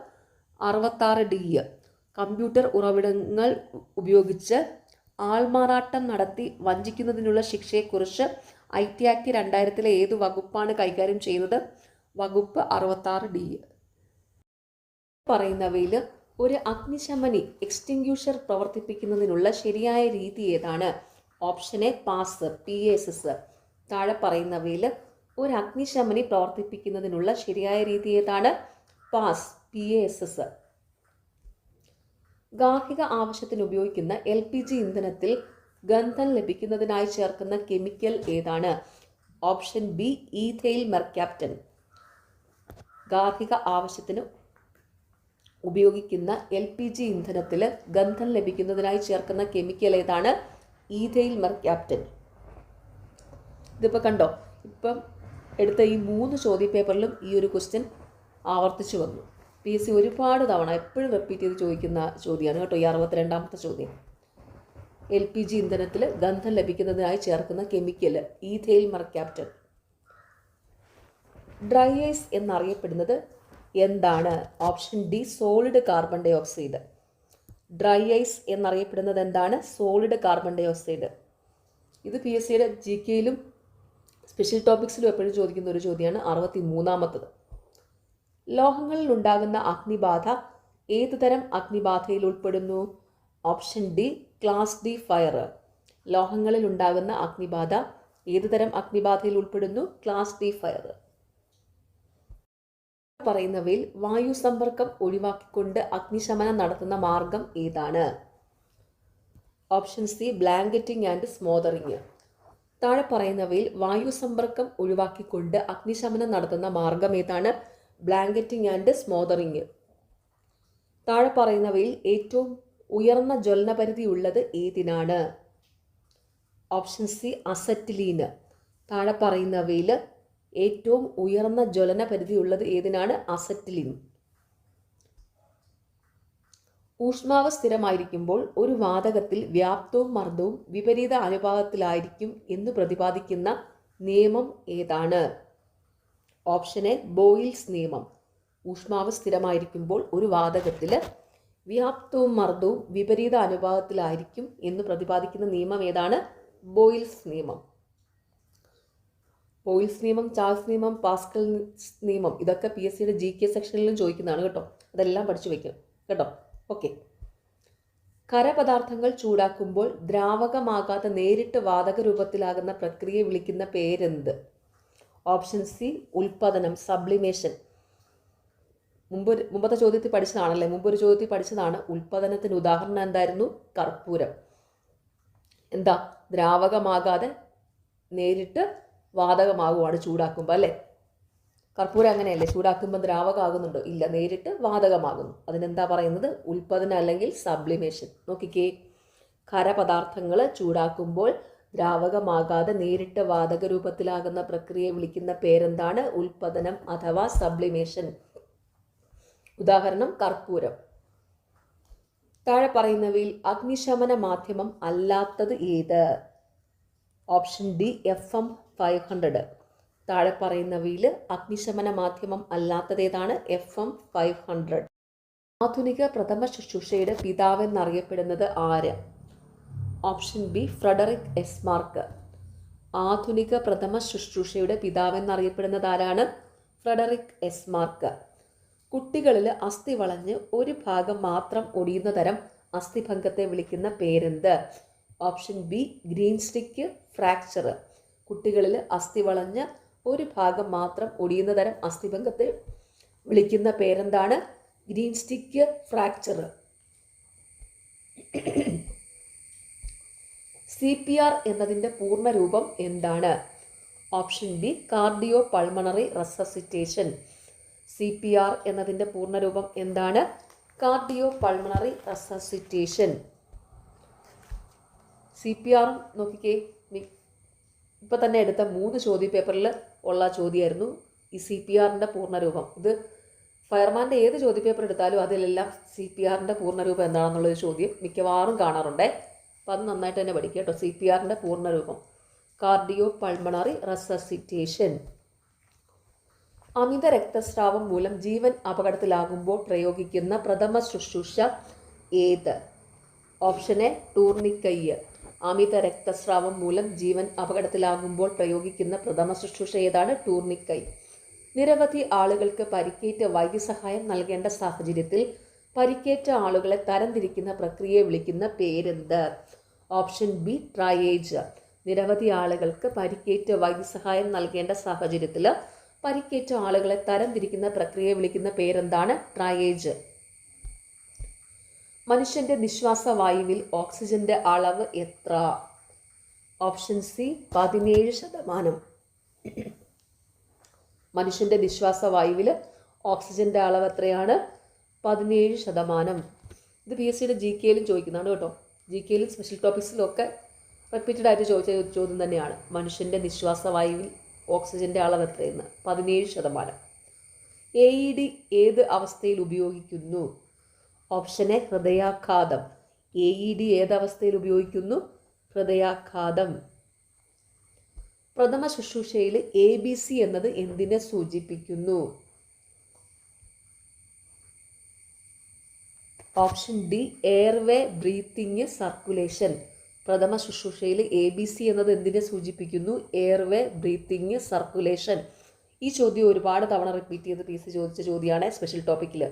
66D. കമ്പ്യൂട്ടർ ഉറവിടങ്ങൾ ഉപയോഗിച്ച് ആൾമാറാട്ടം നടത്തി വഞ്ചിക്കുന്നതിനുള്ള ശിക്ഷയെക്കുറിച്ച് IT ആക്ട് 2000 ഏത് വകുപ്പാണ് കൈകാര്യം ചെയ്യുന്നത്? വകുപ്പ് 66D. പറയുന്നവയിൽ ഒരു അഗ്നിശമനി എക്സ്റ്റിങ്ക്യൂഷർ പ്രവർത്തിപ്പിക്കുന്നതിനുള്ള ശരിയായ രീതി ഏതാണ്? Option A pass, PASS. താഴെ പറയുന്നവയിൽ ഒരു അഗ്നിശമനി പ്രവർത്തിപ്പിക്കുന്നതിനുള്ള ശരിയായ രീതി ഏതാണ്? Pass, PASS. ഗാർഹിക ആവശ്യത്തിന് ഉപയോഗിക്കുന്ന LPG ഇന്ധനത്തിൽ ഗന്ധം ലഭിക്കുന്നതിനായി ചേർക്കുന്ന കെമിക്കൽ ഏതാണ്? Option B ethyl mercaptan. ഗാർഹിക ആവശ്യത്തിന് ഉപയോഗിക്കുന്ന LPG ഇന്ധനത്തിൽ ഗന്ധം ലഭിക്കുന്നതിനായി ചേർക്കുന്ന കെമിക്കൽ ഏതാണ്? Ethyl mercaptan. ഇതിപ്പോൾ കണ്ടോ, ഇപ്പം എടുത്ത ഈ 3 ചോദ്യപേപ്പറിലും ഈ ഒരു ക്വസ്റ്റ്യൻ ആവർത്തിച്ചു വന്നു. PSC ഒരുപാട് തവണ എപ്പോഴും റിപ്പീറ്റ് ചെയ്ത് ചോദിക്കുന്ന ചോദ്യമാണ് കേട്ടോ ഈ 62ാമത്തെ ചോദ്യം. LPG ഇന്ധനത്തിൽ ഗന്ധം ലഭിക്കുന്നതിനായി ചേർക്കുന്ന chemical ethyl mercaptan. Dry ice എന്നറിയപ്പെടുന്നത് എന്താണ്? Option D solid carbon dioxide. Dry ice എന്നറിയപ്പെടുന്നത് എന്താണ്? Solid carbon dioxide. ഇത് PSCയുടെ GKയിലും സ്പെഷ്യൽ ടോപ്പിക്സിലും എപ്പോഴും ചോദിക്കുന്ന ഒരു ചോദ്യമാണ്. 63ാമത്തത്. ലോഹങ്ങളിൽ ഉണ്ടാകുന്ന അഗ്നിബാധ ഏതു തരം അഗ്നിബാധയിൽ ഉൾപ്പെടുന്നു? Option D class D fire. ലോഹങ്ങളിൽ ഉണ്ടാകുന്ന അഗ്നിബാധ ഏതു തരം അഗ്നിബാധയിൽ ഉൾപ്പെടുന്നു? Class D fire. പറയുന്നവയിൽ വായു സമ്പർക്കം ഒഴിവാക്കിക്കൊണ്ട് അഗ്നിശമനം നടത്തുന്ന മാർഗം ഏതാണ്? Option C blanketing and smothering. താഴെ പറയുന്നവയിൽ വായു സമ്പർക്കം ഒഴിവാക്കിക്കൊണ്ട് അഗ്നിശമനം നടത്തുന്ന മാർഗം ഏതാണ്? Blanketing and smothering. താഴെ പറയുന്നവയിൽ ഏറ്റവും ഉയർന്ന ജ്വലനപരിധി ഉള്ളത് ഏതിനാണ്? Option C അസറ്റിലീന്. താഴെ പറയുന്നവയിൽ ഏറ്റവും ഉയർന്ന ജ്വലന പരിധി ഉള്ളത് ഏതിനാണ്? അസറ്റിലിൻ. ഊഷ്മാവ് സ്ഥിരമായിരിക്കുമ്പോൾ ഒരു വാതകത്തിൽ വ്യാപ്തവും മർദ്ദവും വിപരീത അനുപാതത്തിലായിരിക്കും എന്ന് പ്രതിപാദിക്കുന്ന നിയമം ഏതാണ്? ഓപ്ഷൻ എ ബോയിൽസ് നിയമം. ഊഷ്മാവ് സ്ഥിരമായിരിക്കുമ്പോൾ ഒരു വാതകത്തിൽ വ്യാപ്തവും മർദ്ദവും വിപരീത അനുപാതത്തിലായിരിക്കും എന്ന് പ്രതിപാദിക്കുന്ന നിയമം ഏതാണ്? ബോയിൽസ് നിയമം. ബോയിൽസ് നിയമം, ചാൾസ് നിയമം, പാസ്കൽ നിയമം ഇതൊക്കെ PSCയുടെ GK സെക്ഷനിലും ചോദിക്കുന്നതാണ് കേട്ടോ. അതെല്ലാം പഠിച്ചു വയ്ക്കും കേട്ടോ. ഓക്കെ. ഖരപദാർത്ഥങ്ങൾ ചൂടാക്കുമ്പോൾ ദ്രാവകമാകാതെ നേരിട്ട് വാതക രൂപത്തിലാകുന്ന പ്രക്രിയയെ വിളിക്കുന്ന പേരെന്ത്? ഓപ്ഷൻ സി ഉൽപ്പതനം, സബ്ലിമേഷൻ. മുമ്പത്തെ ചോദ്യത്തിൽ പഠിച്ചതാണല്ലേ, മുമ്പൊരു ചോദ്യത്തിൽ പഠിച്ചതാണ്. ഉൽപ്പതനത്തിന് ഉദാഹരണം എന്തായിരുന്നു? കർപ്പൂരം. എന്താ? ദ്രാവകമാകാതെ നേരിട്ട് വാതകമാകുവാണ് ചൂടാക്കുമ്പോൾ അല്ലേ? കർപ്പൂരം അങ്ങനെയല്ലേ, ചൂടാക്കുമ്പോൾ ദ്രാവകമാകുന്നുണ്ടോ? ഇല്ല, നേരിട്ട് വാതകമാകുന്നു. അതിനെന്താ പറയുന്നത്? ഉൽപ്പതനം അല്ലെങ്കിൽ സബ്ലിമേഷൻ. നോക്കിക്കേ, ഖരപദാർത്ഥങ്ങൾ ചൂടാക്കുമ്പോൾ ദ്രാവകമാകാതെ നേരിട്ട് വാതക രൂപത്തിലാകുന്ന പ്രക്രിയയെ വിളിക്കുന്ന പേരെന്താണ്? ഉൽപ്പതനം അഥവാ സബ്ലിമേഷൻ. ഉദാഹരണം കർപ്പൂരം. താഴെ പറയുന്നവയിൽ അഗ്നിശമന മാധ്യമം അല്ലാത്തത് ഏത്? Option D FM 500. താഴെ പറയുന്നവയിൽ അഗ്നിശമന മാധ്യമം അല്ലാത്തത് ഏതാണ്? FM 500. ആധുനിക പ്രഥമ ശുശ്രൂഷയുടെ പിതാവെന്നറിയപ്പെടുന്നത് ആര്? Option B Frederick Esmarch. ആധുനിക പ്രഥമ ശുശ്രൂഷയുടെ പിതാവെന്നറിയപ്പെടുന്നത് ആരാണ്? Frederick Esmarch. കുട്ടികളിൽ അസ്ഥി വളഞ്ഞ് ഒരു ഭാഗം മാത്രം ഒടിയുന്ന തരം അസ്ഥിഭംഗത്തെ വിളിക്കുന്ന പേരെന്ത്? Option B green stick fracture. കുട്ടികളിൽ അസ്ഥി വളഞ്ഞ് ഒരു ഭാഗം മാത്രം ഒടിയുന്ന തരം അസ്ഥിഭംഗത്തെ വിളിക്കുന്ന പേരെന്താണ്? Green stick fracture. CPR എന്നതിൻ്റെ പൂർണ്ണരൂപം എന്താണ്? Option B cardio pulmonary resuscitation. CPR എന്നതിൻ്റെ പൂർണ്ണരൂപം എന്താണ്? Cardio pulmonary resuscitation. CPR നോക്കിക്കേ, ഇപ്പം തന്നെ എടുത്ത 3 ചോദ്യപേപ്പറിൽ ഉള്ള ചോദ്യമായിരുന്നു ഈ CPRൻ്റെ പൂർണ്ണരൂപം. ഇത് ഫയർമാൻ്റെ ഏത് ചോദ്യപേപ്പർ എടുത്താലും അതിലെല്ലാം CPRൻ്റെ പൂർണ്ണരൂപം എന്താണെന്നുള്ളൊരു ചോദ്യം മിക്കവാറും കാണാറുണ്ട്. അപ്പം അത് നന്നായിട്ട് തന്നെ പഠിക്കുക കേട്ടോ. CPRൻ്റെ പൂർണ്ണരൂപം കാർഡിയോ പൾമണറി റെസസിറ്റേഷൻ. അമിത രക്തസ്രാവം മൂലം ജീവൻ അപകടത്തിലാകുമ്പോൾ പ്രയോഗിക്കുന്ന പ്രഥമ ശുശ്രൂഷ ഏത്? Option A ടൂർണിക്കൈ. അമിത രക്തസ്രാവം മൂലം ജീവൻ അപകടത്തിലാകുമ്പോൾ പ്രയോഗിക്കുന്ന പ്രഥമ ശുശ്രൂഷ ഏതാണ്? ടൂർണിക്കൈ. നിരവധി ആളുകൾക്ക് പരിക്കേറ്റ് വൈദ്യസഹായം നൽകേണ്ട സാഹചര്യത്തിൽ പരിക്കേറ്റ ആളുകളെ തരംതിരിക്കുന്ന പ്രക്രിയയെ വിളിക്കുന്ന പേരെന്ത്? Option B triage. നിരവധി ആളുകൾക്ക് പരിക്കേറ്റ് വൈദ്യസഹായം നൽകേണ്ട സാഹചര്യത്തിൽ പരിക്കേറ്റ ആളുകളെ തരംതിരിക്കുന്ന പ്രക്രിയയെ വിളിക്കുന്ന പേരെന്താണ്? ട്രയേജ്. മനുഷ്യന്റെ നിശ്വാസവായുവിൽ ഓക്സിജന്റെ അളവ് എത്ര? Option C 17%. മനുഷ്യന്റെ നിശ്വാസവായുവിൽ ഓക്സിജന്റെ അളവ് എത്രയാണ്? 17%. ഇത് PSCയുടെ GK-യിലും ചോദിക്കുന്നതാണ് കേട്ടോ. GK-യിലും സ്പെഷ്യൽ ടോപ്പിക്സിലും ഒക്കെ റിപ്പീറ്റഡ് ആയിട്ട് ചോദിച്ച ചോദ്യം തന്നെയാണ്. മനുഷ്യന്റെ നിശ്വാസവായുവിൽ ഓക്സിജന്റെ അളവ് എത്രയെന്ന്? 17%. AED ഏത് അവസ്ഥയിൽ ഉപയോഗിക്കുന്നു? ഓപ്ഷൻ എ ഹൃദയാഘാതം. AED ഏത് അവസ്ഥയിൽ ഉപയോഗിക്കുന്നു? ഹൃദയാഘാതം. പ്രഥമ ശുശ്രൂഷയിൽ ABC എന്നത് എന്തിനെ സൂചിപ്പിക്കുന്നു? Option D airway breathing circulation. പ്രഥമ ശുശ്രൂഷയിൽ ABC എന്നത് എന്തിനെ സൂചിപ്പിക്കുന്നു? Airway breathing circulation. ഈ ചോദ്യം ഒരുപാട് തവണ റിപ്പീറ്റ് ചെയ്ത് PSC ചോദിച്ച ചോദ്യമാണ് സ്പെഷ്യൽ ടോപ്പിക്കിൽ.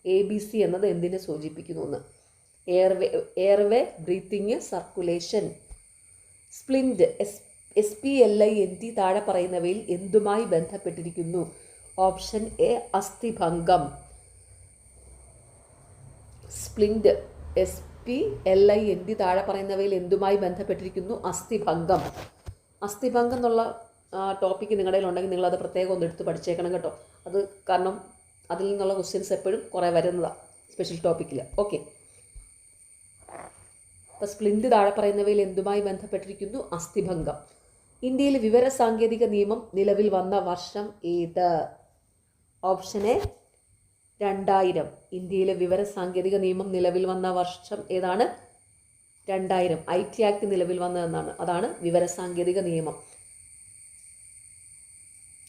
ABC എന്നത് എന്തിനെ സൂചിപ്പിക്കുന്നു എന്ന്? Airway breathing circulation. Splint SPLINT താഴെ പറയുന്നവയിൽ എന്തുമായി ബന്ധപ്പെട്ടിരിക്കുന്നു? ഓപ്ഷൻ എ അസ്ഥിഭംഗം. സ്പ്ലിൻറ്റ് SPLINT താഴെ പറയുന്നവയിൽ എന്തുമായി ബന്ധപ്പെട്ടിരിക്കുന്നു? അസ്ഥിഭംഗം. അസ്ഥിഭംഗം എന്നുള്ള ടോപ്പിക്ക് നിങ്ങളുടെ കയ്യിലുണ്ടെങ്കിൽ നിങ്ങളത് പ്രത്യേകം ഒന്ന് എടുത്ത് പഠിച്ചേക്കണം കേട്ടോ. അത് കാരണം അതിൽ നിന്നുള്ള ക്വസ്റ്റ്യൻസ് എപ്പോഴും കുറേ വരുന്നതാണ് സ്പെഷ്യൽ ടോപ്പിക്കിൽ. ഓക്കെ, അപ്പോൾ സ്പ്ലിൻറ്റ് താഴെ പറയുന്നവയിൽ എന്തുമായി ബന്ധപ്പെട്ടിരിക്കുന്നു? അസ്ഥിഭംഗം. ഇന്ത്യയിൽ വിവര സാങ്കേതിക നിയമം നിലവിൽ വന്ന വർഷം ഏത്? Option A 2000. ഇന്ത്യയിലെ വിവര സാങ്കേതിക നിയമം നിലവിൽ വന്ന വർഷം ഏതാണ്? 2000. IT ആക്ട് നിലവിൽ വന്നതെന്നാണ്. അതാണ് വിവര സാങ്കേതിക നിയമം.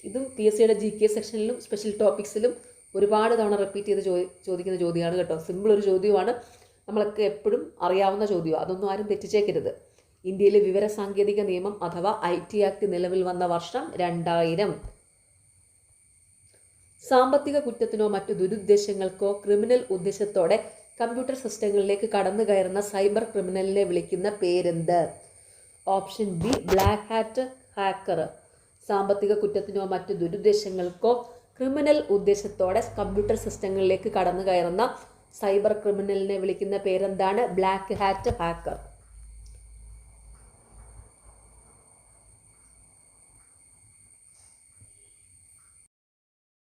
ഇതും PSCയുടെ GK സെക്ഷനിലും സ്പെഷ്യൽ ടോപ്പിക്സിലും ഒരുപാട് തവണ റിപ്പീറ്റ് ചെയ്ത് ചോദിക്കുന്ന ചോദ്യമാണ് കേട്ടോ. സിമ്പിൾ ഒരു ചോദ്യമാണ്, നമ്മളൊക്കെ എപ്പോഴും അറിയാവുന്ന ചോദ്യമാണ്. അതൊന്നും ആരും തെറ്റിച്ചേക്കരുത്. ഇന്ത്യയിലെ വിവര സാങ്കേതിക നിയമം അഥവാ IT ആക്ട് നിലവിൽ വന്ന വർഷം 2000. സാമ്പത്തിക കുറ്റത്തിനോ മറ്റു ദുരുദ്ദേശങ്ങൾക്കോ ക്രിമിനൽ ഉദ്ദേശത്തോടെ കമ്പ്യൂട്ടർ സിസ്റ്റങ്ങളിലേക്ക് കടന്നു കയറുന്ന സൈബർ ക്രിമിനലിനെ വിളിക്കുന്ന പേരെന്ത്? Option B black hat hacker. സാമ്പത്തിക കുറ്റത്തിനോ മറ്റു ദുരുദ്ദേശങ്ങൾക്കോ ക്രിമിനൽ ഉദ്ദേശത്തോടെ കമ്പ്യൂട്ടർ സിസ്റ്റങ്ങളിലേക്ക് കടന്നു കയറുന്ന സൈബർ ക്രിമിനലിനെ വിളിക്കുന്ന പേരെന്താണ്? Black hat hacker.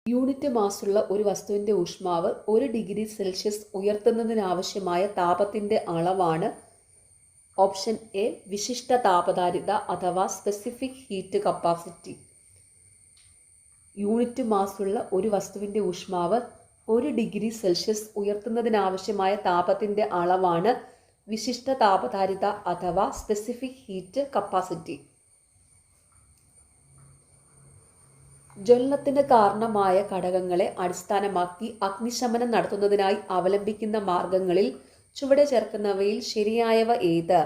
യൂണിറ്റ് മാസുള്ള ഒരു വസ്തുവിൻ്റെ ഊഷ്മാവ് 1 ഡിഗ്രി സെൽഷ്യസ് ഉയർത്തുന്നതിനാവശ്യമായ താപത്തിൻ്റെ അളവാണ്. ഓപ്ഷൻ എ വിശിഷ്ട താപധാരിത അഥവാ സ്പെസിഫിക് ഹീറ്റ് കപ്പാസിറ്റി. യൂണിറ്റ് മാസുള്ള ഒരു വസ്തുവിൻ്റെ ഊഷ്മാവ് 1 ഡിഗ്രി സെൽഷ്യസ് ഉയർത്തുന്നതിനാവശ്യമായ താപത്തിൻ്റെ അളവാണ് വിശിഷ്ട താപധാരിത അഥവാ സ്പെസിഫിക് ഹീറ്റ് കപ്പാസിറ്റി. ജ്വലനത്തിന് കാരണമായ ഘടകങ്ങളെ അടിസ്ഥാനമാക്കി അഗ്നിശമനം നടത്തുന്നതിനായി അവലംബിക്കുന്ന മാർഗങ്ങളിൽ ചുവടെ ചേർക്കുന്നവയിൽ ശരിയായവ ഏത്?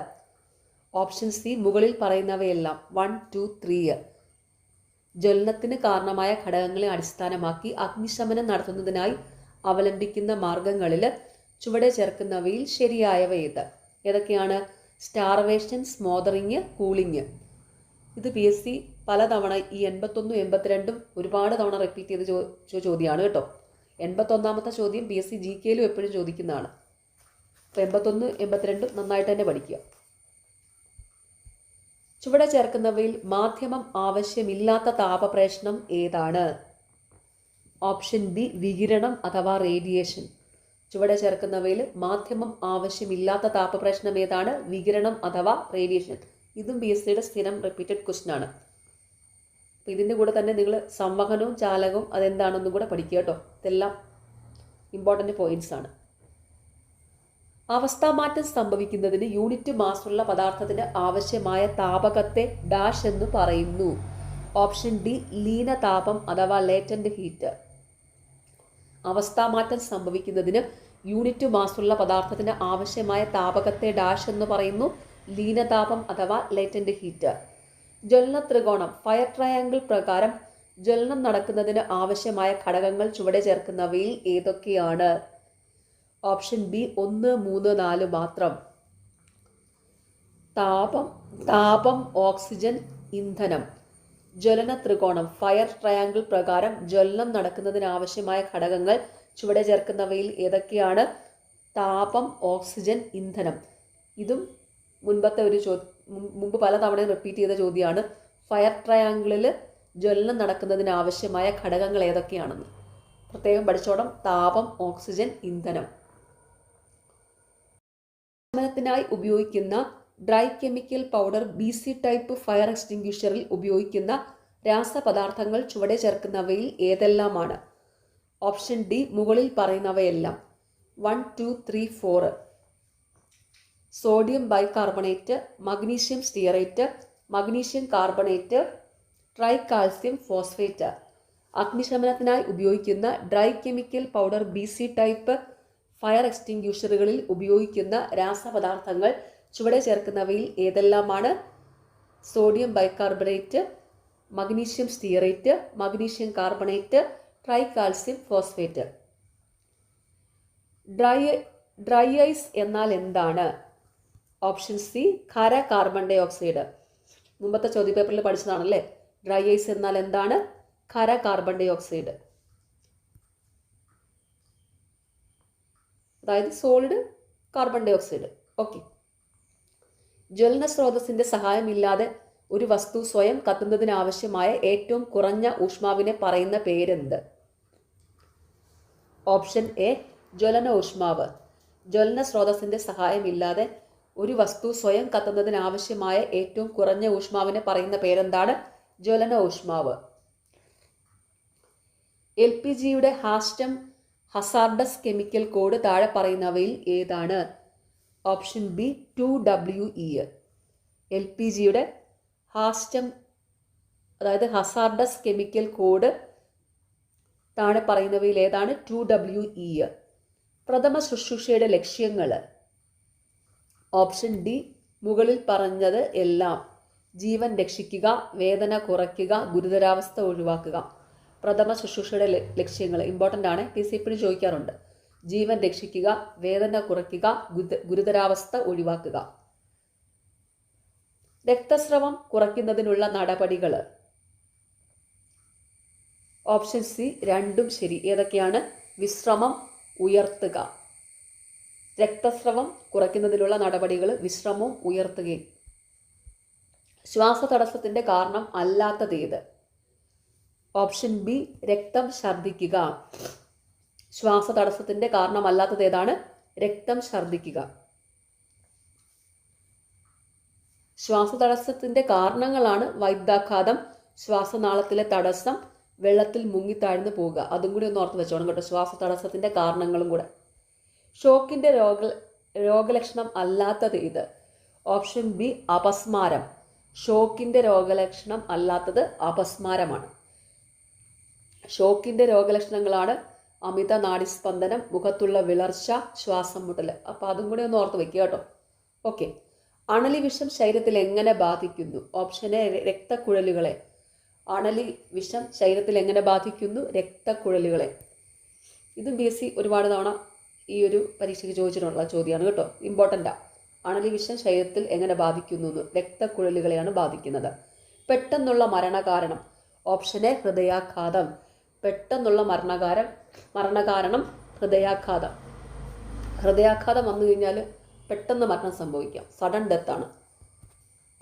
ഓപ്ഷൻ സി മുകളിൽ പറയുന്നവയെല്ലാം. 1, 2, 3. ജ്വലനത്തിന് കാരണമായ ഘടകങ്ങളെ അടിസ്ഥാനമാക്കി അഗ്നിശമനം നടത്തുന്നതിനായി അവലംബിക്കുന്ന മാർഗങ്ങളിൽ ചുവടെ ചേർക്കുന്നവയിൽ ശരിയായവ ഏത്? ഏതൊക്കെയാണ്? Starvation, smothering, cooling. ഇത് PSC പലതവണ ഈ 81, 82 ഒരുപാട് തവണ റിപ്പീറ്റ് ചെയ്ത് ചോദ്യമാണ് കേട്ടോ. 81ാമത്തെ ചോദ്യം PSC GK-യിലും എപ്പോഴും ചോദിക്കുന്നതാണ്. അപ്പോൾ 81, 82 നന്നായിട്ട് തന്നെ പഠിക്കുക. ചുവടെ ചേർക്കുന്നവയിൽ മാധ്യമം ആവശ്യമില്ലാത്ത താപപ്രേഷണം ഏതാണ്? ഓപ്ഷൻ ബി വികിരണം അഥവാ റേഡിയേഷൻ. ചുവടെ ചേർക്കുന്നവയിൽ മാധ്യമം ആവശ്യമില്ലാത്ത താപപ്രശ്നം ഏതാണ്? വികിരണം അഥവാ റേഡിയേഷൻ. ഇതും BSc സ്ഥിരം റിപ്പീറ്റഡ് ക്വസ്റ്റ്യൻ ആണ്. അപ്പോൾ ഇതിൻ്റെ കൂടെ തന്നെ നിങ്ങൾ സംവഹനവും ചാലകവും അതെന്താണെന്നും കൂടെ പഠിക്കുക കേട്ടോ. ഇതെല്ലാം ഇമ്പോർട്ടൻ്റ് പോയിന്റ്സ് ആണ്. അവസ്ഥാമാറ്റം സംഭവിക്കുന്നതിന് യൂണിറ്റ് മാസുള്ള പദാർത്ഥത്തിന് ആവശ്യമായ താപകത്തെ ഡാഷ് എന്ന് പറയുന്നു. ഓപ്ഷൻ ഡി ലീനതാപം അഥവാ ലേറ്റന്റ് ഹീറ്റ്. അവസ്ഥാമാറ്റം സംഭവിക്കുന്നതിന് യൂണിറ്റ് മാസുള്ള പദാർത്ഥത്തിന് ആവശ്യമായ താപകത്തെ ഡാഷ് എന്ന് പറയുന്നു. ലീനതാപം അഥവാ ലേറ്റന്റ് ഹീറ്റ്. ജ്വലന ത്രികോണം ഫയർ ട്രയാങ്കിൾ പ്രകാരം ജ്വലനം നടക്കുന്നതിന് ആവശ്യമായ ഘടകങ്ങൾ ചുവടെ ചേർക്കുന്നവയിൽ ഏതൊക്കെയാണ്? ഓപ്ഷൻ ബി 1, 3, 4 മാത്രം. താപം, ഓക്സിജൻ, ഇന്ധനം. ജ്വലന ത്രികോണം ഫയർ ട്രയാങ്കിൾ പ്രകാരം ജ്വലനം നടക്കുന്നതിന് ആവശ്യമായ ഘടകങ്ങൾ ചുവടെ ചേർക്കുന്നവയിൽ ഏതൊക്കെയാണ്? താപം, ഓക്സിജൻ, ഇന്ധനം. ഇതും മുൻപത്തെ ഒരു മുമ്പ് പലതവണയും റിപ്പീറ്റ് ചെയ്ത ചോദ്യമാണ്. ഫയർ ട്രയാങ്കിളിൽ ജ്വലനം നടക്കുന്നതിന് ആവശ്യമായ ഘടകങ്ങൾ ഏതൊക്കെയാണെന്ന് പ്രത്യേകം പഠിച്ചോണം. താപം, ഓക്സിജൻ, ഇന്ധനം. ശമനത്തിനായി ഉപയോഗിക്കുന്ന dry chemical powder BC type fire എക്സ്റ്റിങ്ക്വിഷറിൽ ഉപയോഗിക്കുന്ന രാസപദാർത്ഥങ്ങൾ ചുവടെ ചേർക്കുന്നവയിൽ ഏതെല്ലാമാണ്? ഓപ്ഷൻ ഡി മുകളിൽ പറയുന്നവയെല്ലാം. 1, 2, 3, 4. Sodium bicarbonate, magnesium stearate, magnesium carbonate, tri calcium phosphate. അഗ്നിശമനത്തിനായി ഉപയോഗിക്കുന്ന dry chemical powder BC type fire എക്സ്റ്റിങ്ക്വിഷറുകളിൽ ഉപയോഗിക്കുന്ന രാസപദാർത്ഥങ്ങൾ ചുവടെ ചേർക്കുന്നവയിൽ ഏതെല്ലാമാണ്? Sodium bicarbonate, magnesium stearate, magnesium carbonate, tri calcium phosphate. Dry ice എന്നാൽ എന്താണ്? ഓപ്ഷൻ സി ഖര കാർബൺ ഡൈ ഓക്സൈഡ്. മുമ്പത്തെ ചോദ്യപേപ്പറിൽ പഠിച്ചതാണല്ലേ. ഡ്രൈ ഐസ് എന്നാൽ എന്താണ്? ഖര കാർബൺ ഡൈ ഓക്സൈഡ്, അതായത് solid carbon dioxide. Okay. ജ്വലന സ്രോതസ്സിന്റെ സഹായമില്ലാതെ ഒരു വസ്തു സ്വയം കത്തുന്നതിന് ആവശ്യമായ ഏറ്റവും കുറഞ്ഞ ഊഷ്മാവിനെ പറയുന്ന പേരെന്ത്? ഓപ്ഷൻ എ ജ്വലന ഊഷ്മാവ്. ജ്വലന സ്രോതസ്സിന്റെ സഹായമില്ലാതെ ഒരു വസ്തു സ്വയം കത്തുന്നതിന് ആവശ്യമായ ഏറ്റവും കുറഞ്ഞ ഊഷ്മാവിനെ പറയുന്ന പേരെന്താണ്? ജ്വലന ഊഷ്മാവ്. LPGയുടെ ഹസാർഡസ് കെമിക്കൽ കോഡ് താഴെ പറയുന്നവയിൽ ഏതാണ്? Option B 2WE. LPGയുടെ അതായത് ഹസാർഡസ് കെമിക്കൽ കോഡ് താഴെ പറയുന്നവയിൽ ഏതാണ്? 2WE. പ്രഥമ ശുശ്രൂഷയുടെ ലക്ഷ്യങ്ങൾ. ഓപ്ഷൻ ഡി മുകളിൽ പറഞ്ഞത് എല്ലാം. ജീവൻ രക്ഷിക്കുക, വേദന കുറയ്ക്കുക, ഗുരുതരാവസ്ഥ ഒഴിവാക്കുക. പ്രഥമ ശുശ്രൂഷയുടെ ലക്ഷ്യങ്ങൾ ഇമ്പോർട്ടൻ്റ് ആണ്. PC എപ്പോഴും ചോദിക്കാറുണ്ട്. ജീവൻ രക്ഷിക്കുക, വേദന കുറയ്ക്കുക, ഗുരുതരാവസ്ഥ ഒഴിവാക്കുക. രക്തസ്രവം കുറയ്ക്കുന്നതിനുള്ള നടപടികൾ. ഓപ്ഷൻ സി രണ്ടും ശരി. ഏതൊക്കെയാണ്? വിശ്രമം, ഉയർത്തുക. രക്തസ്രവം കുറയ്ക്കുന്നതിനുള്ള നടപടികൾ വിശ്രമവും ഉയർത്തുകയും. ശ്വാസതടസ്സത്തിന്റെ കാരണം അല്ലാത്തതേത്? ഓപ്ഷൻ ബി രക്തം ഛർദ്ദിക്കുക. ശ്വാസതടസ്സത്തിന്റെ കാരണമല്ലാത്തത് ഏതാണ്? രക്തം ഛർദ്ദിക്കുക. ശ്വാസതടസ്സത്തിന്റെ കാരണങ്ങളാണ് വൈദ്യാഘാതം, ശ്വാസനാളത്തിലെ തടസ്സം, വെള്ളത്തിൽ മുങ്ങിത്താഴ്ന്നു പോവുക. അതും കൂടി ഒന്ന് ഓർത്ത് വെച്ചോണം കേട്ടോ. ശ്വാസതടസ്സത്തിന്റെ കാരണങ്ങളും കൂടെ. ഷോക്കിന്റെ രോഗലക്ഷണം അല്ലാത്തത് ഇത്? ഓപ്ഷൻ ബി അപസ്മാരം. ഷോക്കിന്റെ രോഗലക്ഷണം അല്ലാത്തത് അപസ്മാരമാണ്. ഷോക്കിന്റെ രോഗലക്ഷണങ്ങളാണ് അമിത നാഡിസ്പന്ദനം, മുഖത്തുള്ള വിളർച്ച, ശ്വാസം മുട്ടൽ. അപ്പോൾ അതും കൂടി ഒന്ന് ഓർത്ത് വെക്കുക കേട്ടോ. ഓക്കെ. അണലി വിഷം ശരീരത്തിൽ എങ്ങനെ ബാധിക്കുന്നു? ഓപ്ഷൻ എ രക്തക്കുഴലുകളെ. അണലി വിഷം ശരീരത്തിൽ എങ്ങനെ ബാധിക്കുന്നു? രക്തക്കുഴലുകളെ. ഇത് BSc ഒരുപാട് തവണ ഈ ഒരു പരീക്ഷയ്ക്ക് ചോദിച്ചിട്ടുള്ള ചോദ്യമാണ് കേട്ടോ. ഇമ്പോർട്ടൻ്റാണ്. അണലി വിഷം ശരീരത്തിൽ എങ്ങനെ ബാധിക്കുന്നു എന്ന്. രക്തക്കുഴലുകളെയാണ് ബാധിക്കുന്നത്. പെട്ടെന്നുള്ള മരണകാരണം. ഓപ്ഷൻ എ ഹൃദയാഘാതം. പെട്ടെന്നുള്ള മരണകാരണം ഹൃദയാഘാതം. ഹൃദയാഘാതം വന്നു കഴിഞ്ഞാൽ പെട്ടെന്ന് മരണം സംഭവിക്കാം. സഡൻ ഡെത്താണ്.